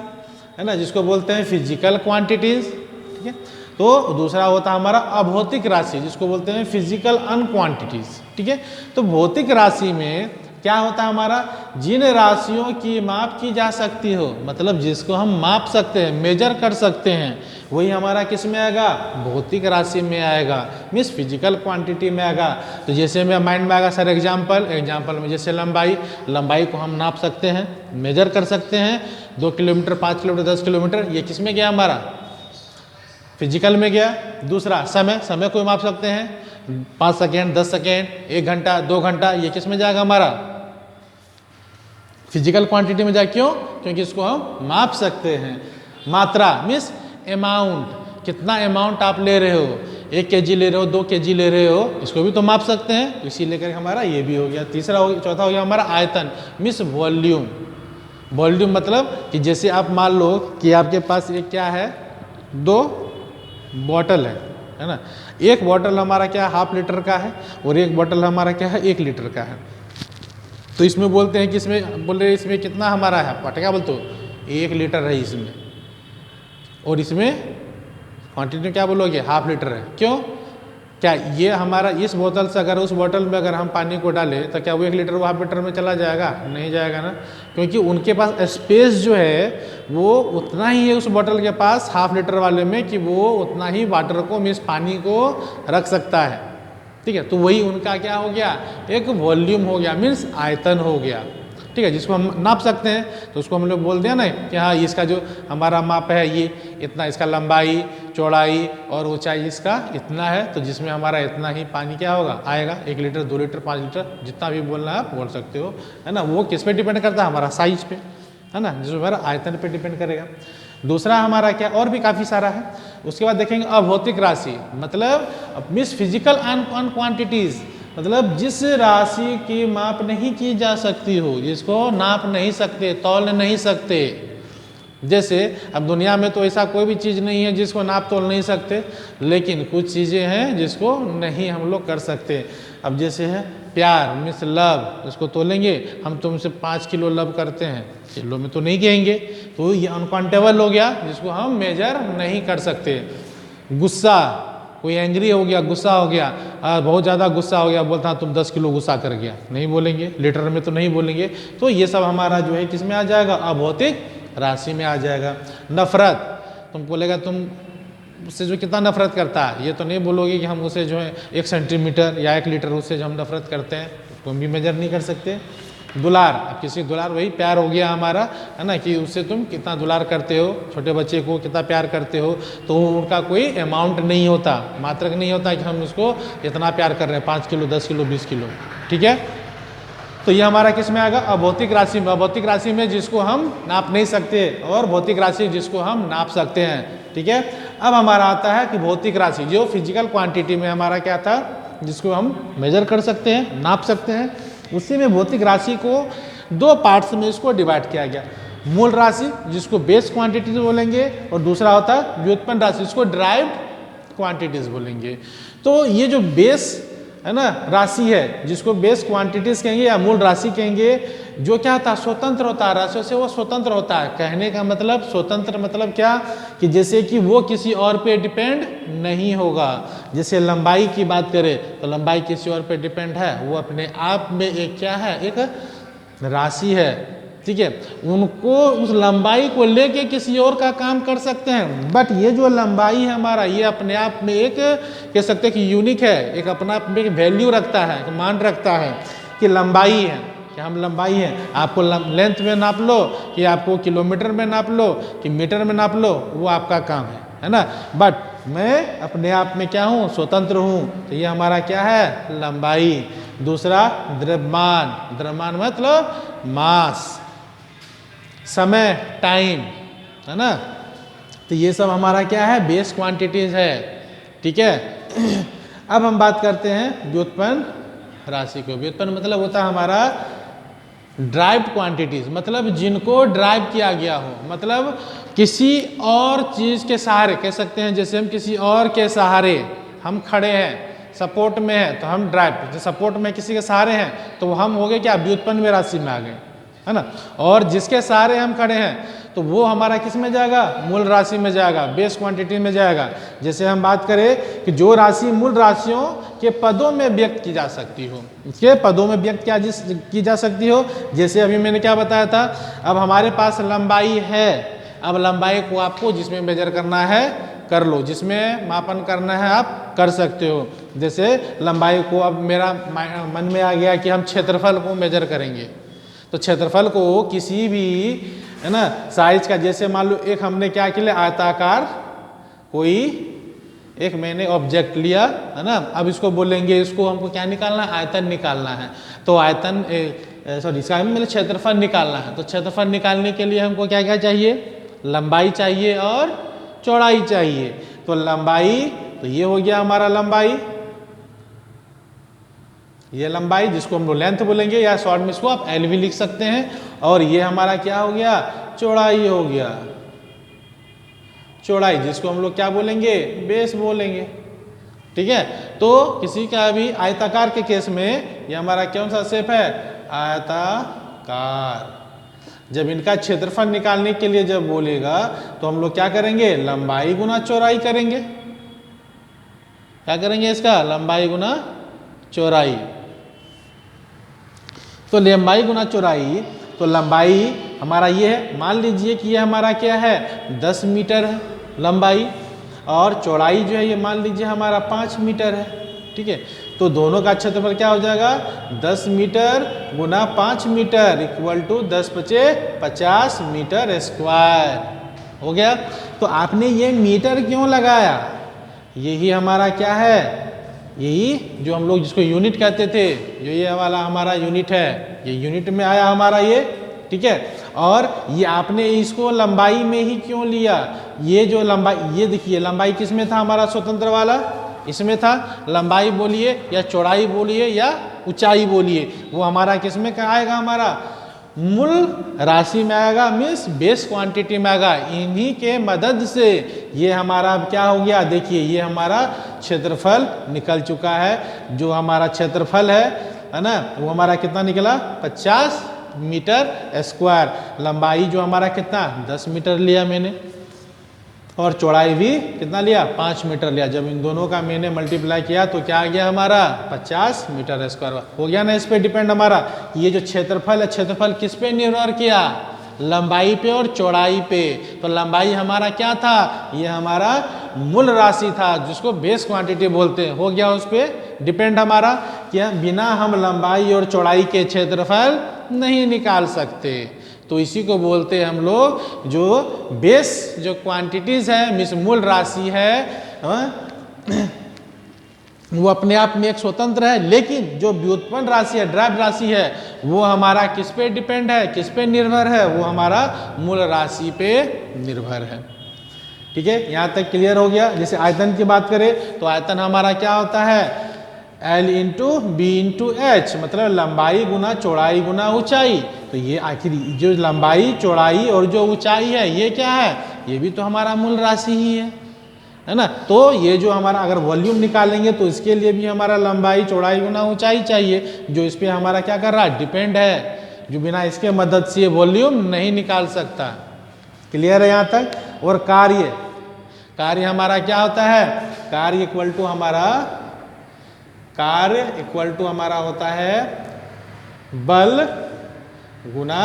है ना, जिसको बोलते हैं फिजिकल क्वांटिटीज। ठीक है, तो दूसरा होता है हमारा अभौतिक राशि, जिसको बोलते हैं फिजिकल अनक्वांटिटीज। ठीक है, तो भौतिक राशि में क्या होता है हमारा, जिन राशियों की माप की जा सकती हो, मतलब जिसको हम माप सकते हैं, मेजर कर सकते हैं, वही हमारा किस में आएगा, भौतिक राशि में आएगा, मीन्स फिजिकल क्वांटिटी में आएगा। तो जैसे मेरे माइंड में आएगा सर एग्जाम्पल में जैसे लंबाई को हम नाप सकते हैं, मेजर कर सकते हैं, 2 किलोमीटर 5 किलोमीटर 10 किलोमीटर, ये किस में गया हमारा, फिजिकल में गया। दूसरा समय को माप सकते हैं, 5 सेकेंड 10 सेकेंड 1 घंटा 2 घंटा, ये किस में जाएगा हमारा, फिजिकल क्वांटिटी में जाए। क्यों, क्योंकि इसको हम माप सकते हैं। मात्रा मीन्स अमाउंट, कितना अमाउंट आप ले रहे हो, 1 kg ले रहे हो 2 kg ले रहे हो, इसको भी तो माप सकते हैं, इसी लेकर हमारा ये भी हो गया। चौथा हो गया हमारा आयतन मीन्स वॉल्यूम। वॉल्यूम मतलब कि जैसे आप मान लो कि आपके पास एक क्या है, 2 बॉटल है ना, एक बॉटल हमारा क्या है 1/2 लीटर का है, और एक बॉटल हमारा क्या है 1 लीटर का है। तो इसमें बोलते हैं कि इसमें बोल रहे इसमें कितना हमारा है, क्या बोलते हो 1 लीटर है इसमें, और इसमें क्वांटिटी क्या बोलोगे 1/2 लीटर है। क्यों, क्या ये हमारा इस बोतल से अगर उस बोतल में अगर हम पानी को डालें तो क्या वो 1 लीटर वो 1/2 लीटर में चला जाएगा, नहीं जाएगा ना, क्योंकि उनके पास स्पेस जो है वो उतना ही है उस बोतल के पास 1/2 लीटर वाले में, कि वो उतना ही वाटर को मीन्स पानी को रख सकता है। ठीक है, तो वही उनका क्या हो गया, एक वॉल्यूम हो गया, मीन्स आयतन हो गया। ठीक है, जिसको हम नाप सकते हैं, तो उसको हम लोग बोल दिया ना कि हाँ इसका जो हमारा माप है ये इतना, इसका लंबाई चौड़ाई और ऊंचाई इसका इतना है, तो जिसमें हमारा इतना ही पानी क्या होगा आएगा, 1 लीटर 2 लीटर 5 लीटर जितना भी बोलना है आप बोल सकते हो, है ना। वो किस पे डिपेंड करता है, हमारा साइज पे, है ना, जिसमें हमारा आयतन पे डिपेंड करेगा। दूसरा हमारा क्या, और भी काफ़ी सारा है। उसके बाद देखेंगे अभौतिक राशि, मतलब मीन्स फिजिकल अनक्वांटिटीज, मतलब जिस राशि की माप नहीं की जा सकती हो, जिसको नाप नहीं सकते, तौल नहीं सकते। जैसे अब दुनिया में तो ऐसा कोई भी चीज़ नहीं है जिसको नाप तोल नहीं सकते, लेकिन कुछ चीज़ें हैं जिसको नहीं हम लोग कर सकते। अब जैसे है प्यार मीन्स लव, इसको तोलेंगे हम, तुमसे 5 किलो लव करते हैं, किलो में तो नहीं कहेंगे, तो ये अनकाउंटेबल हो गया, जिसको हम मेजर नहीं कर सकते। गुस्सा, कोई एंग्री हो गया, गुस्सा हो गया, बहुत ज़्यादा गुस्सा हो गया, बोलता तुम 10 किलो गुस्सा कर गया, नहीं बोलेंगे, लीटर में तो नहीं बोलेंगे। तो ये सब हमारा जो है किस में आ जाएगा, अभौतिक राशि में आ जाएगा। नफरत, तुम बोलेगा तुम उससे जो कितना नफरत करता है, ये तो नहीं बोलोगे कि हम उसे जो है 1 सेंटीमीटर या 1 लीटर उससे जो हम नफरत करते हैं, तुम भी मेजर नहीं कर सकते। दुलार, अब किसी दुलार वही प्यार हो गया हमारा, है ना, कि उससे तुम कितना दुलार करते हो, छोटे बच्चे को कितना प्यार करते हो, तो उनका कोई अमाउंट नहीं होता, मात्रक नहीं होता कि हम उसको इतना प्यार कर रहे हैं, 5 किलो 10 किलो 20 किलो। ठीक है, तो ये हमारा किस में आएगा, अभौतिक राशि में। अभौतिक राशि में जिसको हम नाप नहीं सकते, और भौतिक राशि जिसको हम नाप सकते हैं। ठीक है, अब हमारा आता है कि भौतिक राशि जो फिजिकल क्वांटिटी में हमारा क्या था, जिसको हम मेजर कर सकते हैं, नाप सकते हैं, उसी में भौतिक राशि को 2 पार्ट्स में इसको डिवाइड किया गया। मूल राशि जिसको बेस क्वांटिटीज बोलेंगे, और दूसरा होता है व्युत्पन्न राशि, जिसको डिराइव्ड क्वांटिटीज बोलेंगे। तो ये जो बेस है ना राशि है, जिसको बेस क्वांटिटीज कहेंगे या मूल राशि कहेंगे, जो क्या होता है स्वतंत्र होता है, राशियों से वो स्वतंत्र होता है। कहने का मतलब स्वतंत्र मतलब क्या, कि जैसे कि वो किसी और पे डिपेंड नहीं होगा। जैसे लंबाई की बात करें तो लंबाई किसी और पे डिपेंड है, वो अपने आप में एक क्या है, एक राशि है। ठीक है, उनको उस लंबाई को लेके किसी और का काम कर सकते हैं। बट ये जो लंबाई है हमारा, ये अपने आप में एक कह सकते हैं कि यूनिक है, एक अपना आप में वैल्यू रखता है, एक मान रखता है कि लंबाई है, कि हम लंबाई है। आपको लेंथ में नाप लो, कि आपको किलोमीटर में नाप लो, कि मीटर में नाप लो, वो आपका काम है ना। बट मैं अपने आप में क्या हूँ, स्वतंत्र हूँ। तो ये हमारा क्या है, लंबाई। दूसरा द्रव्यमान, द्रव्यमान मतलब मास, समय, टाइम, है ना। तो ये सब हमारा क्या है, बेस क्वांटिटीज है, ठीक है। अब हम बात करते हैं व्युत्पन्न राशि को। व्युत्पन्न मतलब होता है हमारा ड्राइव्ड क्वांटिटीज, मतलब जिनको ड्राइव किया गया हो, मतलब किसी और चीज के सहारे, कह सकते हैं जैसे हम किसी और के सहारे हम खड़े हैं, सपोर्ट में है तो हम ड्राइव, सपोर्ट में किसी के सहारे हैं तो हम हो गए क्या, व्युत्पन्न में राशि में आ गए, है ना। और जिसके सहारे हम खड़े हैं तो वो हमारा किस में जाएगा, मूल राशि में जाएगा, बेस क्वांटिटी में जाएगा। जैसे हम बात करें कि जो राशि मूल राशियों के पदों में व्यक्त की जा सकती हो, उसके पदों में व्यक्त की जा सकती हो। जैसे अभी मैंने क्या बताया था, अब हमारे पास लंबाई है, अब लंबाई को आपको जिसमें मेजर करना है कर लो, जिसमें मापन करना है आप कर सकते हो। जैसे लंबाई को अब मेरा मन में आ गया कि हम क्षेत्रफल को मेजर करेंगे, तो क्षेत्रफल को किसी भी, है ना, साइज का, जैसे मान लो एक हमने क्या किया, आयताकार कोई एक मैंने ऑब्जेक्ट लिया, है ना। अब इसको बोलेंगे, इसको हमको क्या निकालना है, आयतन निकालना है। तो आयतन सॉरी इसका मतलब क्षेत्रफल निकालना है। तो क्षेत्रफल निकालने के लिए हमको क्या क्या चाहिए, लंबाई चाहिए और चौड़ाई चाहिए। तो लंबाई, तो ये हो गया हमारा लंबाई, ये लंबाई जिसको हम लोग लेंथ बोलेंगे, या शॉर्ट में इसको आप एल भी लिख सकते हैं। और ये हमारा क्या हो गया, चौड़ाई हो गया, चौड़ाई जिसको हम लोग क्या बोलेंगे, बेस बोलेंगे, ठीक है। तो किसी का भी आयताकार के केस में ये हमारा कौन सा शेप है, आयताकार। जब इनका क्षेत्रफल निकालने के लिए जब बोलेगा तो हम लोग क्या करेंगे, लंबाई गुना चौड़ाई करेंगे। क्या करेंगे इसका, लंबाई गुना चौड़ाई। तो लंबाई गुना चौड़ाई, तो लंबाई हमारा ये है, मान लीजिए कि ये हमारा क्या है, 10 मीटर है लंबाई, और चौड़ाई जो है ये मान लीजिए हमारा 5 मीटर है, ठीक है। तो दोनों का क्षेत्रफल क्या हो जाएगा, 10 मीटर गुना 5 मीटर इक्वल टू 10 पचे 50 मीटर स्क्वायर हो गया। तो आपने ये मीटर क्यों लगाया, यही हमारा क्या है, यही जो हम लोग जिसको यूनिट कहते थे, जो ये वाला हमारा यूनिट है, ये यूनिट में आया हमारा ये, ठीक है। और ये आपने इसको लंबाई में ही क्यों लिया, ये जो लंबाई, ये देखिए लंबाई किस में था हमारा, स्वतंत्र वाला इसमें था। लंबाई बोलिए या चौड़ाई बोलिए या ऊंचाई बोलिए, वो हमारा किस में आएगा, हमारा मूल राशि में आएगा, मीन्स बेस क्वांटिटी में आएगा। इन्हीं के मदद से ये हमारा क्या हो गया, देखिए ये हमारा क्षेत्रफल निकल चुका है। जो हमारा क्षेत्रफल है ना, वो हमारा कितना निकला, 50 मीटर स्क्वायर। लंबाई जो हमारा कितना, 10 मीटर लिया मैंने, और चौड़ाई भी कितना लिया, 5 मीटर लिया। जब इन दोनों का मैंने मल्टीप्लाई किया तो क्या आ गया हमारा, 50 मीटर स्क्वायर हो गया ना। इस पे डिपेंड हमारा ये जो क्षेत्रफल है, क्षेत्रफल किस पे निर्भर किया, लंबाई पे और चौड़ाई पे। तो लंबाई हमारा क्या था, ये हमारा मूल राशि था, जिसको बेस क्वांटिटी बोलते हैं, हो गया उस पर डिपेंड हमारा, क्या बिना हम लंबाई और चौड़ाई के क्षेत्रफल नहीं निकाल सकते। तो इसी को बोलते हैं हम लोग, जो बेस जो क्वांटिटीज है, मिस मूल राशि है, वो अपने आप में एक स्वतंत्र है। लेकिन जो व्युत्पन्न राशि है, ड्राइव राशि है, वो हमारा किस पे डिपेंड है, किस पे निर्भर है, वो हमारा मूल राशि पे निर्भर है, ठीक है। यहाँ तक क्लियर हो गया। जैसे आयतन की बात करें तो आयतन हमारा क्या होता है, L into B into H, मतलब लंबाई गुना चौड़ाई गुना ऊंचाई। तो ये आखिर जो लंबाई चौड़ाई और जो ऊंचाई है, ये क्या है, ये भी तो हमारा मूल राशि ही है ना। तो ये जो हमारा अगर वॉल्यूम निकालेंगे तो इसके लिए भी हमारा लंबाई चौड़ाई गुना ऊंचाई चाहिए, जो इस पर हमारा क्या कर रहा है, डिपेंड है, जो बिना इसके मदद से वॉल्यूम नहीं निकाल सकता। क्लियर है यहाँ तक। और कार्य, कार्य हमारा क्या होता है, कार्य इक्वल टू हमारा, कार्य इक्वल टू हमारा होता है बल गुना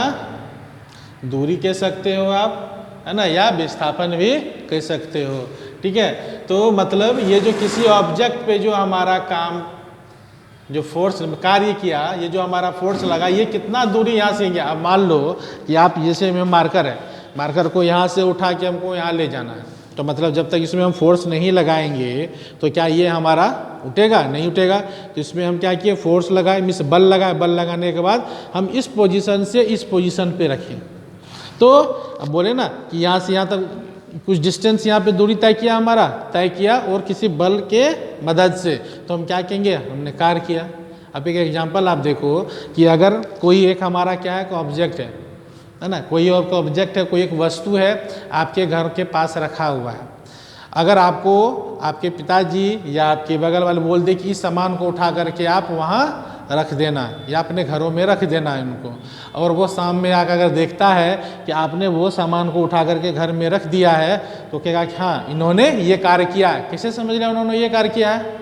दूरी कह सकते हो आप, है ना, या विस्थापन भी कह सकते हो। ठीक है, तो मतलब ये जो किसी ऑब्जेक्ट पे जो हमारा काम, जो फोर्स कार्य किया, ये जो हमारा फोर्स लगा, ये कितना दूरी यहाँ से गया। अब मान लो कि आप जैसे में मार्कर है, मार्कर को यहाँ से उठा के हमको यहाँ ले जाना है, तो मतलब जब तक इसमें हम फोर्स नहीं लगाएंगे तो क्या ये हमारा उठेगा? नहीं उठेगा। तो इसमें हम क्या किए, फोर्स लगाए, मीन्स बल लगाए, बल लगाने के बाद हम इस पोजीशन से इस पोजीशन पे रखें। तो अब बोले ना कि यहाँ से यहाँ तक कुछ डिस्टेंस यहाँ पे दूरी तय किया, हमारा तय किया, और किसी बल के मदद से, तो हम क्या कहेंगे, हमने कार्य किया। अब एक एग्जांपल आप देखो कि अगर कोई एक हमारा क्या है, ऑब्जेक्ट है ना, कोई और का ऑब्जेक्ट है, कोई एक वस्तु है आपके घर के पास रखा हुआ है। अगर आपको आपके पिताजी या आपके बगल वाले बोल दे कि इस सामान को उठा करके आप वहाँ रख देना या अपने घरों में रख देना है उनको, और वो शाम में आकर अगर देखता है कि आपने वो सामान को उठा करके घर में रख दिया है, तो कहेगा कि हाँ इन्होंने ये कार्य किया है। कैसे समझ रहे उन्होंने ये कार्य किया है?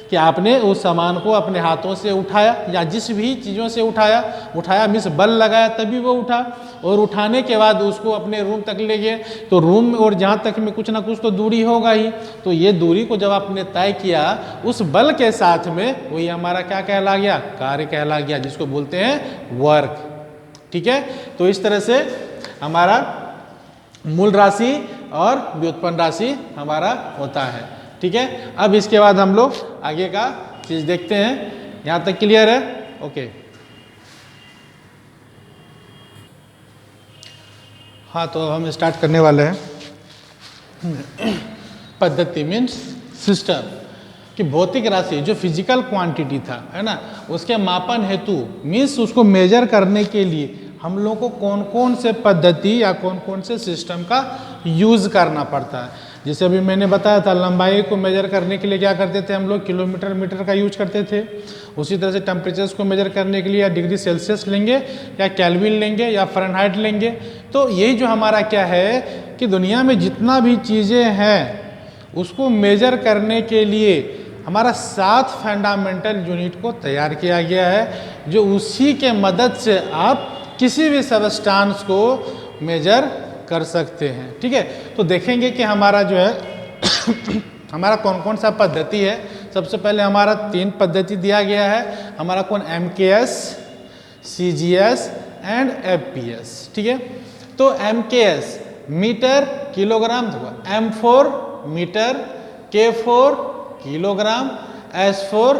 कि आपने उस सामान को अपने हाथों से उठाया या जिस भी चीज़ों से उठाया मीन्स बल लगाया तभी वो उठा, और उठाने के बाद उसको अपने रूम तक ले गए, तो रूम और जहाँ तक में कुछ ना कुछ तो दूरी होगा ही। तो ये दूरी को जब आपने तय किया उस बल के साथ में, वही हमारा क्या कहला गया, कार्य कहला गया, जिसको बोलते हैं वर्क। ठीक है, तो इस तरह से हमारा मूल राशि और व्युत्पन्न राशि हमारा होता है। ठीक है, अब इसके बाद हम लोग आगे का चीज देखते हैं। यहां तक क्लियर है? ओके। हाँ, तो हम स्टार्ट करने वाले हैं। पद्धति मीन्स सिस्टम कि भौतिक राशि जो फिजिकल क्वांटिटी था, है ना, उसके मापन हेतु मीन्स उसको मेजर करने के लिए हम लोग को कौन कौन से पद्धति या कौन कौन से सिस्टम का यूज करना पड़ता है। जैसे अभी मैंने बताया था, लंबाई को मेजर करने के लिए क्या करते थे हम लोग, किलोमीटर मीटर का यूज करते थे। उसी तरह से टेम्परेचर्स को मेजर करने के लिए या डिग्री सेल्सियस लेंगे या केल्विन लेंगे या फ़ारेनहाइट लेंगे। तो यही जो हमारा क्या है कि दुनिया में जितना भी चीज़ें हैं उसको मेजर करने के लिए हमारा 7 फंडामेंटल यूनिट को तैयार किया गया है, जो उसी के मदद से आप किसी भी सबस्टांस को मेजर कर सकते हैं। ठीक है, तो देखेंगे कि हमारा जो है हमारा कौन कौन सा पद्धति है। सबसे पहले हमारा 3 पद्धति दिया गया है, हमारा कौन, MKS, CGS एंड FPS। ठीक है, तो MKS metre kilogram, M4 metre, K4 kilogram, S4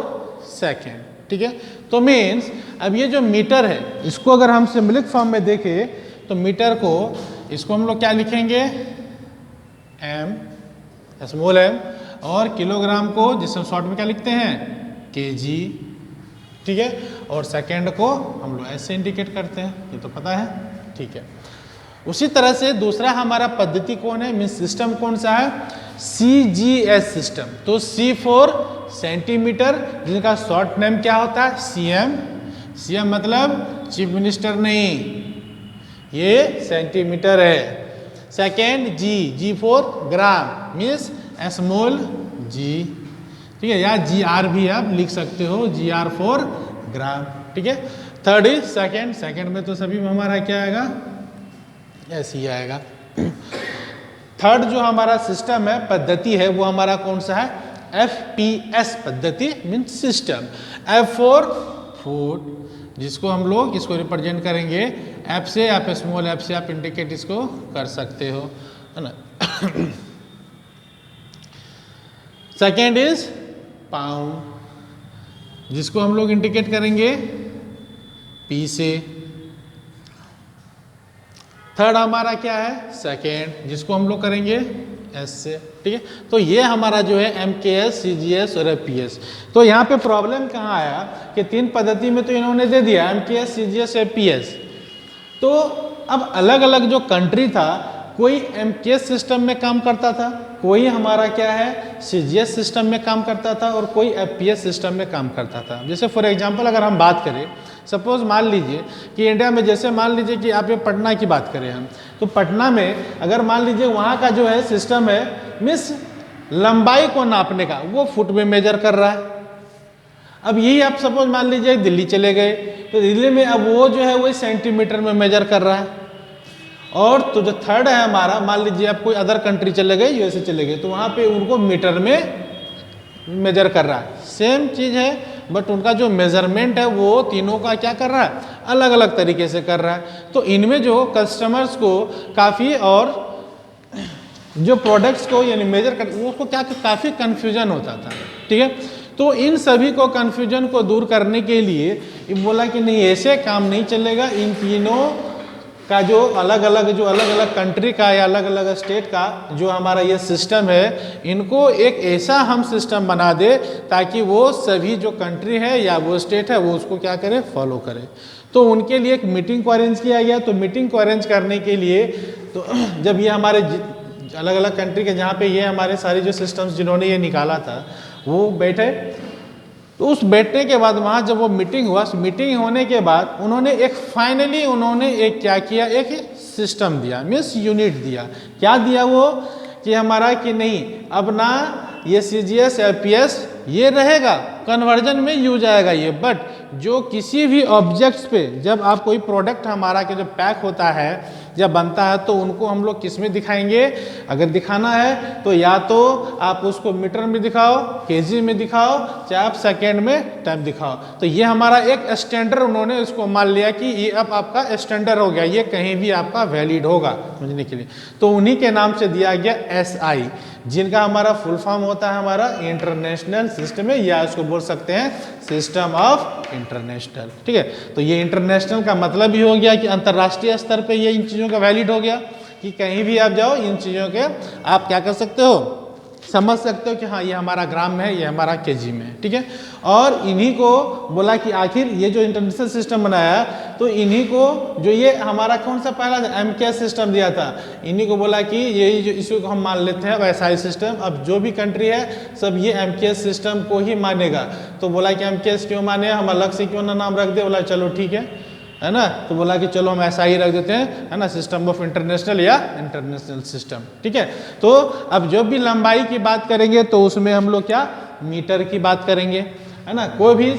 second. ठीक है, तो मीन्स अब ये जो मीटर है इसको अगर हम सिंबलिक फॉर्म में देखें तो मीटर को, इसको हम लोग क्या लिखेंगे, M, स्मॉल m, और किलोग्राम को जिसे हम शॉर्ट में क्या लिखते हैं, kg। ठीक है, और सेकेंड को हम लोग ऐसे इंडिकेट करते हैं, ये तो पता है। ठीक है, उसी तरह से दूसरा हमारा पद्धति कौन है, मीन्स सिस्टम कौन सा है, CGS सिस्टम। तो C फॉर सेंटीमीटर, जिनका शॉर्ट नेम क्या होता है, CM। CM मतलब चीफ मिनिस्टर नहीं, ये सेंटीमीटर है। Second G for gram, means small g। ठीक है, या GR भी आप लिख सकते हो, GR फॉर ग्राम। ठीक है, थर्ड इज सेकेंड में तो सभी में हमारा क्या आएगा, ऐसे ही आएगा। थर्ड जो हमारा सिस्टम है, पद्धति है, वो हमारा कौन सा है, FPS पद्धति means system. F for foot, जिसको हम लोग इसको रिप्रेजेंट करेंगे F से, आप स्मॉल f से आप इंडिकेट इसको कर सकते हो, है ना। सेकेंड इज पाउंड, जिसको हम लोग इंडिकेट करेंगे P से। थर्ड हमारा क्या है, सेकेंड, जिसको हम लोग करेंगे S से। ठीक है, तो ये हमारा जो है MKS, CGS और FPS। तो यहाँ पे प्रॉब्लम कहाँ आया कि 3 पद्धति में तो इन्होंने दे दिया MKS, CGS, FPS। तो अब अलग अलग जो कंट्री था, कोई MKS सिस्टम में काम करता था, कोई हमारा क्या है CGS सिस्टम में काम करता था, और कोई FPS सिस्टम में काम करता था। जैसे फॉर एग्जांपल अगर हम बात करें, सपोज मान लीजिए कि इंडिया में, जैसे मान लीजिए कि आप ये पटना की बात करें हम, तो पटना में अगर मान लीजिए वहाँ का जो है सिस्टम है, मीन्स लंबाई को नापने का, वो फुट में मेजर कर रहा है। अब यही आप सपोज मान लीजिए दिल्ली चले गए, तो दिल्ली में अब वो जो है वही सेंटीमीटर में मेजर कर रहा है। और तो जो थर्ड है हमारा, मान लीजिए आप कोई अदर कंट्री चले गए, यूएसए चले गए, तो वहाँ पे उनको मीटर में मेजर कर रहा है। सेम चीज़ है, बट उनका जो मेजरमेंट है वो तीनों का क्या कर रहा है, अलग अलग तरीके से कर रहा है। तो इनमें जो कस्टमर्स को काफ़ी, और जो प्रोडक्ट्स को यानी मेजर कर, उसको क्या काफ़ी कन्फ्यूजन होता था, ठीक है। तो इन सभी को कन्फ्यूजन को दूर करने के लिए बोला कि नहीं, ऐसे काम नहीं चलेगा, इन तीनों का जो अलग अलग कंट्री का या अलग अलग स्टेट का जो हमारा ये सिस्टम है, इनको एक ऐसा हम सिस्टम बना दे ताकि वो सभी जो कंट्री है या वो स्टेट है वो उसको क्या करे, फॉलो करे। तो उनके लिए एक मीटिंग को अरेंज किया गया। तो मीटिंग को अरेंज करने के लिए, तो जब ये हमारे अलग अलग कंट्री के जहाँ पे ये हमारे सारे जो सिस्टम्स जिन्होंने ये निकाला था वो बैठे, तो उस बैठने के बाद वहाँ जब वो मीटिंग हुआ, मीटिंग होने के बाद उन्होंने एक फाइनली उन्होंने एक क्या किया, एक सिस्टम दिया, मीन्स यूनिट दिया। क्या दिया वो, कि हमारा कि नहीं, अब ना ये CGS FPS ये रहेगा, कन्वर्जन में यूज आएगा ये, बट जो किसी भी ऑब्जेक्ट्स पे जब आप कोई प्रोडक्ट हमारा के जो पैक होता है जब बनता है तो उनको हम लोग किस में दिखाएंगे, अगर दिखाना है तो या तो आप उसको मीटर में दिखाओ, केजी में दिखाओ, चाहे आप सेकेंड में टाइम दिखाओ। तो ये हमारा एक स्टैंडर्ड उन्होंने इसको मान लिया कि ये अब आपका स्टैंडर्ड हो गया, ये कहीं भी आपका वैलिड होगा समझने के लिए। तो उन्हीं के नाम से दिया गया SI, जिनका हमारा फुल फॉर्म होता है हमारा इंटरनेशनल सिस्टम है, या इसको बोल सकते हैं सिस्टम ऑफ इंटरनेशनल, ठीक है। तो ये इंटरनेशनल का मतलब ही हो गया कि अंतर्राष्ट्रीय स्तर पे ये इन चीज़ों का वैलिड हो गया, कि कहीं भी आप जाओ इन चीज़ों के आप क्या कर सकते हो, समझ सकते हो कि हाँ ये हमारा ग्राम में है, ये हमारा केजी में है, ठीक है। और इन्हीं को बोला कि आखिर ये जो इंटरनेशनल सिस्टम बनाया, तो इन्हीं को जो ये हमारा कौन सा पहला MKS सिस्टम दिया था, इन्हीं को बोला कि यही जो इसी को हम मान लेते हैं SI सिस्टम। अब जो भी कंट्री है सब ये MKS सिस्टम को ही मानेगा। तो बोला कि MKS क्यों माने, हम अलग से क्यों ना नाम रख दे, बोला चलो ठीक है ना। तो बोला कि चलो हम ऐसा ही रख देते हैं, है ना, सिस्टम ऑफ इंटरनेशनल या इंटरनेशनल सिस्टम, ठीक है। तो अब जो भी लंबाई की बात करेंगे तो उसमें हम लोग क्या मीटर की बात करेंगे, है ना। कोई भी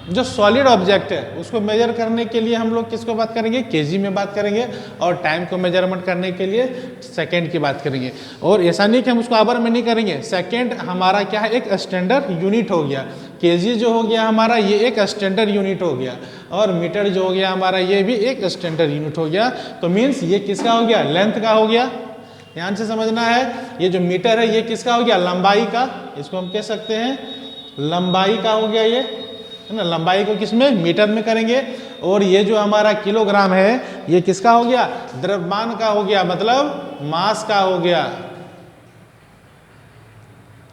जो सॉलिड ऑब्जेक्ट है उसको मेजर करने के लिए हम लोग किसको बात करेंगे, केजी में बात करेंगे, और टाइम को मेजरमेंट करने के लिए सेकेंड की बात करेंगे। और ऐसा नहीं कि हम उसको आवर में नहीं करेंगे, सेकेंड हमारा क्या है, एक स्टैंडर्ड यूनिट हो गया। केजी जो हो गया हमारा ये एक स्टैंडर्ड यूनिट हो गया, और मीटर जो हो गया हमारा ये भी एक स्टैंडर्ड यूनिट हो गया। तो मीन्स ये किसका हो गया, लेंथ का हो गया, ध्यान से समझना है। ये जो मीटर है ये किसका हो गया, लंबाई का, इसको हम कह सकते हैं लंबाई का हो गया ये, है ना। लंबाई को किस में, मीटर में करेंगे। और ये जो हमारा किलोग्राम है ये किसका हो गया, द्रव्यमान का हो गया, मतलब मास का हो गया,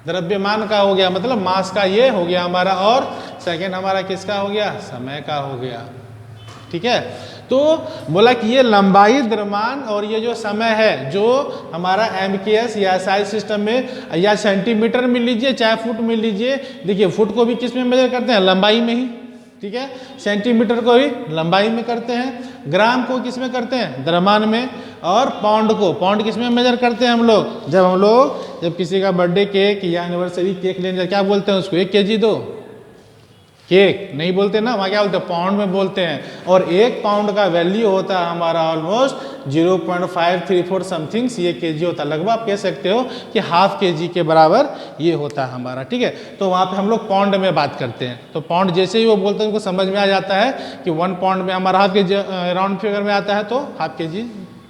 द्रव्यमान का हो गया मतलब मास का ये हो गया हमारा। और सेकेंड हमारा किसका हो गया, समय का हो गया, ठीक है। तो बोला कि ये लंबाई, द्रव्यमान और ये जो समय है जो हमारा MKS या SI सिस्टम में, या सेंटीमीटर में लीजिए चाहे फुट में लीजिए, देखिए फुट को भी किस में मेजर करते हैं, लंबाई में ही, ठीक है। सेंटीमीटर को भी लंबाई में करते हैं, ग्राम को किस में करते हैं, द्रव्यमान में, और पाउंड को, पाउंड किस में मेजर करते हैं हम लोग, जब किसी का बर्थडे केक या एनिवर्सरी केक लेने क्या बोलते हैं उसको, 1 kg दो, केक नहीं बोलते ना, वहाँ क्या बोलते हैं, पाउंड में बोलते हैं। और 1 पाउंड का वैल्यू होता है हमारा ऑलमोस्ट 0.534 समथिंग्स ये केजी होता है, लगभग आप कह सकते हो कि हाफ केजी के बराबर ये होता है हमारा, ठीक है। तो वहाँ पे हम लोग पाउंड में बात करते हैं। तो पाउंड जैसे ही वो बोलते हैं उनको समझ में आ जाता है कि 1 पाउंड में हमारा हाफ केजी राउंड फिगर में आता है, तो हाफ केजी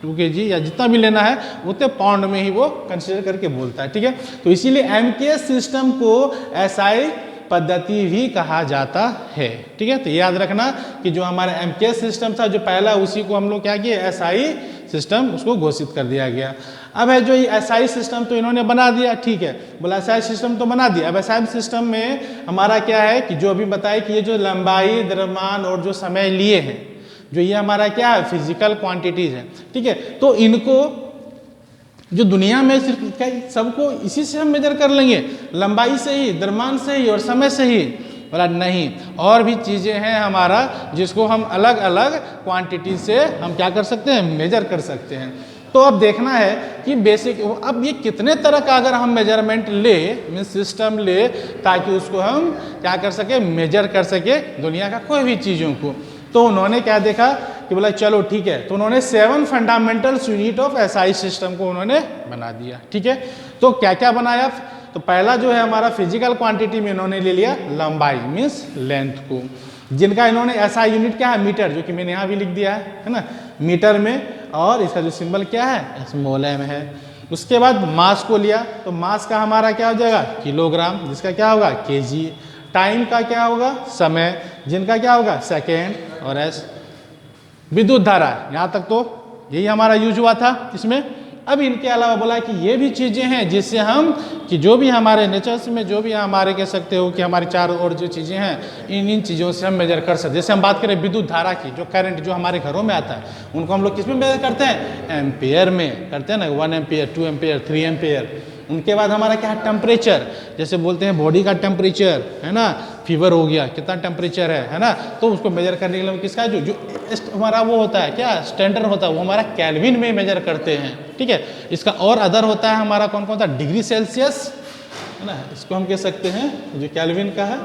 2 kg या जितना भी लेना है उतने पाउंड में ही वो कंसिडर करके बोलता है, ठीक है। तो इसीलिए MKS सिस्टम को SI पद्धति भी कहा जाता है, ठीक है। तो याद रखना कि जो हमारा MKS सिस्टम था जो पहला, उसी को हम लोग क्या किए, SI सिस्टम उसको घोषित कर दिया गया। अब है जो ये SI सिस्टम तो इन्होंने बना दिया, ठीक है, बोला SI सिस्टम तो बना दिया। अब SI सिस्टम में हमारा क्या है कि जो अभी बताए कि ये जो लंबाई, द्रव्यमान और जो समय लिए हैं, जो ये हमारा क्या है, फिजिकल क्वांटिटीज है, ठीक है। तो इनको जो दुनिया में सिर्फ सबको इसी से हम मेजर कर लेंगे, लंबाई से ही, द्रव्यमान से ही और समय से ही, बोला नहीं, और भी चीज़ें हैं हमारा जिसको हम अलग अलग क्वांटिटी से हम क्या कर सकते हैं, मेजर कर सकते हैं। तो अब देखना है कि बेसिक, अब ये कितने तरह का अगर हम मेजरमेंट ले, मीन सिस्टम ले, ताकि उसको हम क्या कर सके, मेजर कर सके दुनिया का कोई भी चीज़ों को। तो उन्होंने क्या देखा कि बोला चलो ठीक है, तो उन्होंने 7 fundamentals unit of SI system को उन्होंने बना दिया। ठीक है, तो क्या क्या बनाया? तो पहला जो है हमारा फिजिकल क्वांटिटी में इन्होंने ले लिया लंबाई मीन्स लेंथ को, जिनका इन्होंने एसआई यूनिट क्या है मीटर, जो कि मैंने यहाँ भी लिख दिया है ना, मीटर में, और इसका जो सिंबल क्या है स्मॉल m है। उसके बाद मास को लिया, तो मास का हमारा क्या हो जाएगा किलोग्राम, जिसका क्या होगा केजी। टाइम का क्या होगा समय, जिनका क्या होगा सेकेंड, और एस विद्युत धारा। यहाँ तक तो यही हमारा यूज हुआ था इसमें। अब इनके अलावा बोला कि ये भी चीज़ें हैं जिससे हम कि जो भी हमारे नेचर्स में जो भी हमारे कह सकते हो कि हमारी चारों ओर जो चीज़ें हैं इन चीज़ों से हम मेजर कर सकते हैं। जैसे हम बात करें विद्युत धारा की, जो करंट जो हमारे घरों में आता है उनको हम लोग किस में मेजर करते हैं एम्पेयर में करते हैं ना, 1 एम्पेयर 2 एम्पेयर 3 एम्पेयर। उनके बाद हमारा क्या है टेम्परेचर, जैसे बोलते हैं बॉडी का टेम्परेचर है ना, फीवर हो गया कितना टेम्परेचर है ना, तो उसको मेजर करने के लिए किसका जो हमारा वो होता है क्या स्टैंडर्ड होता है वो हमारा केल्विन में मेजर करते हैं। ठीक है, इसका और अदर होता है हमारा कौन कौन सा डिग्री सेल्सियस है ना, इसको हम कह सकते हैं जो केल्विन का है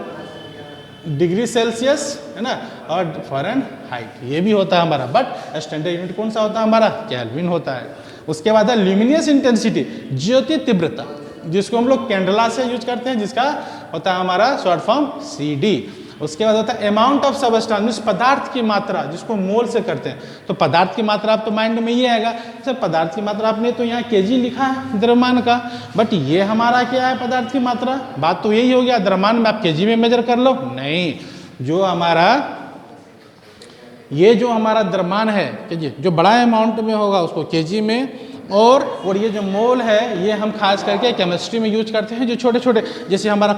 डिग्री सेल्सियस है ना, और फ़ारेनहाइट ये भी होता है हमारा, बट स्टैंडर्ड यूनिट कौन सा होता है हमारा केल्विन होता है। उसके बाद है ल्यूमिनियस इंटेंसिटी ज्योति तीव्रता, जिसको हम लोग कैंडला से यूज करते हैं, जिसका होता है हमारा शॉर्ट फॉर्म CD। उसके बाद होता है अमाउंट ऑफ सबस्टेंस पदार्थ की मात्रा, जिसको मोल से करते हैं। तो पदार्थ की मात्रा आप तो माइंड में ये आएगा सर पदार्थ की मात्रा आपने तो यहाँ केजी लिखा है द्रव्यमान का, बट ये हमारा क्या है पदार्थ की मात्रा, बात तो यही हो गया द्रव्यमान में आप केजी में मेजर कर लो, नहीं जो हमारा ये जो हमारा द्रव्यमान है जो बड़ा अमाउंट में होगा उसको केजी में, और ये जो मोल है ये हम खास करके केमिस्ट्री में यूज करते हैं, जो छोटे छोटे जैसे हमारा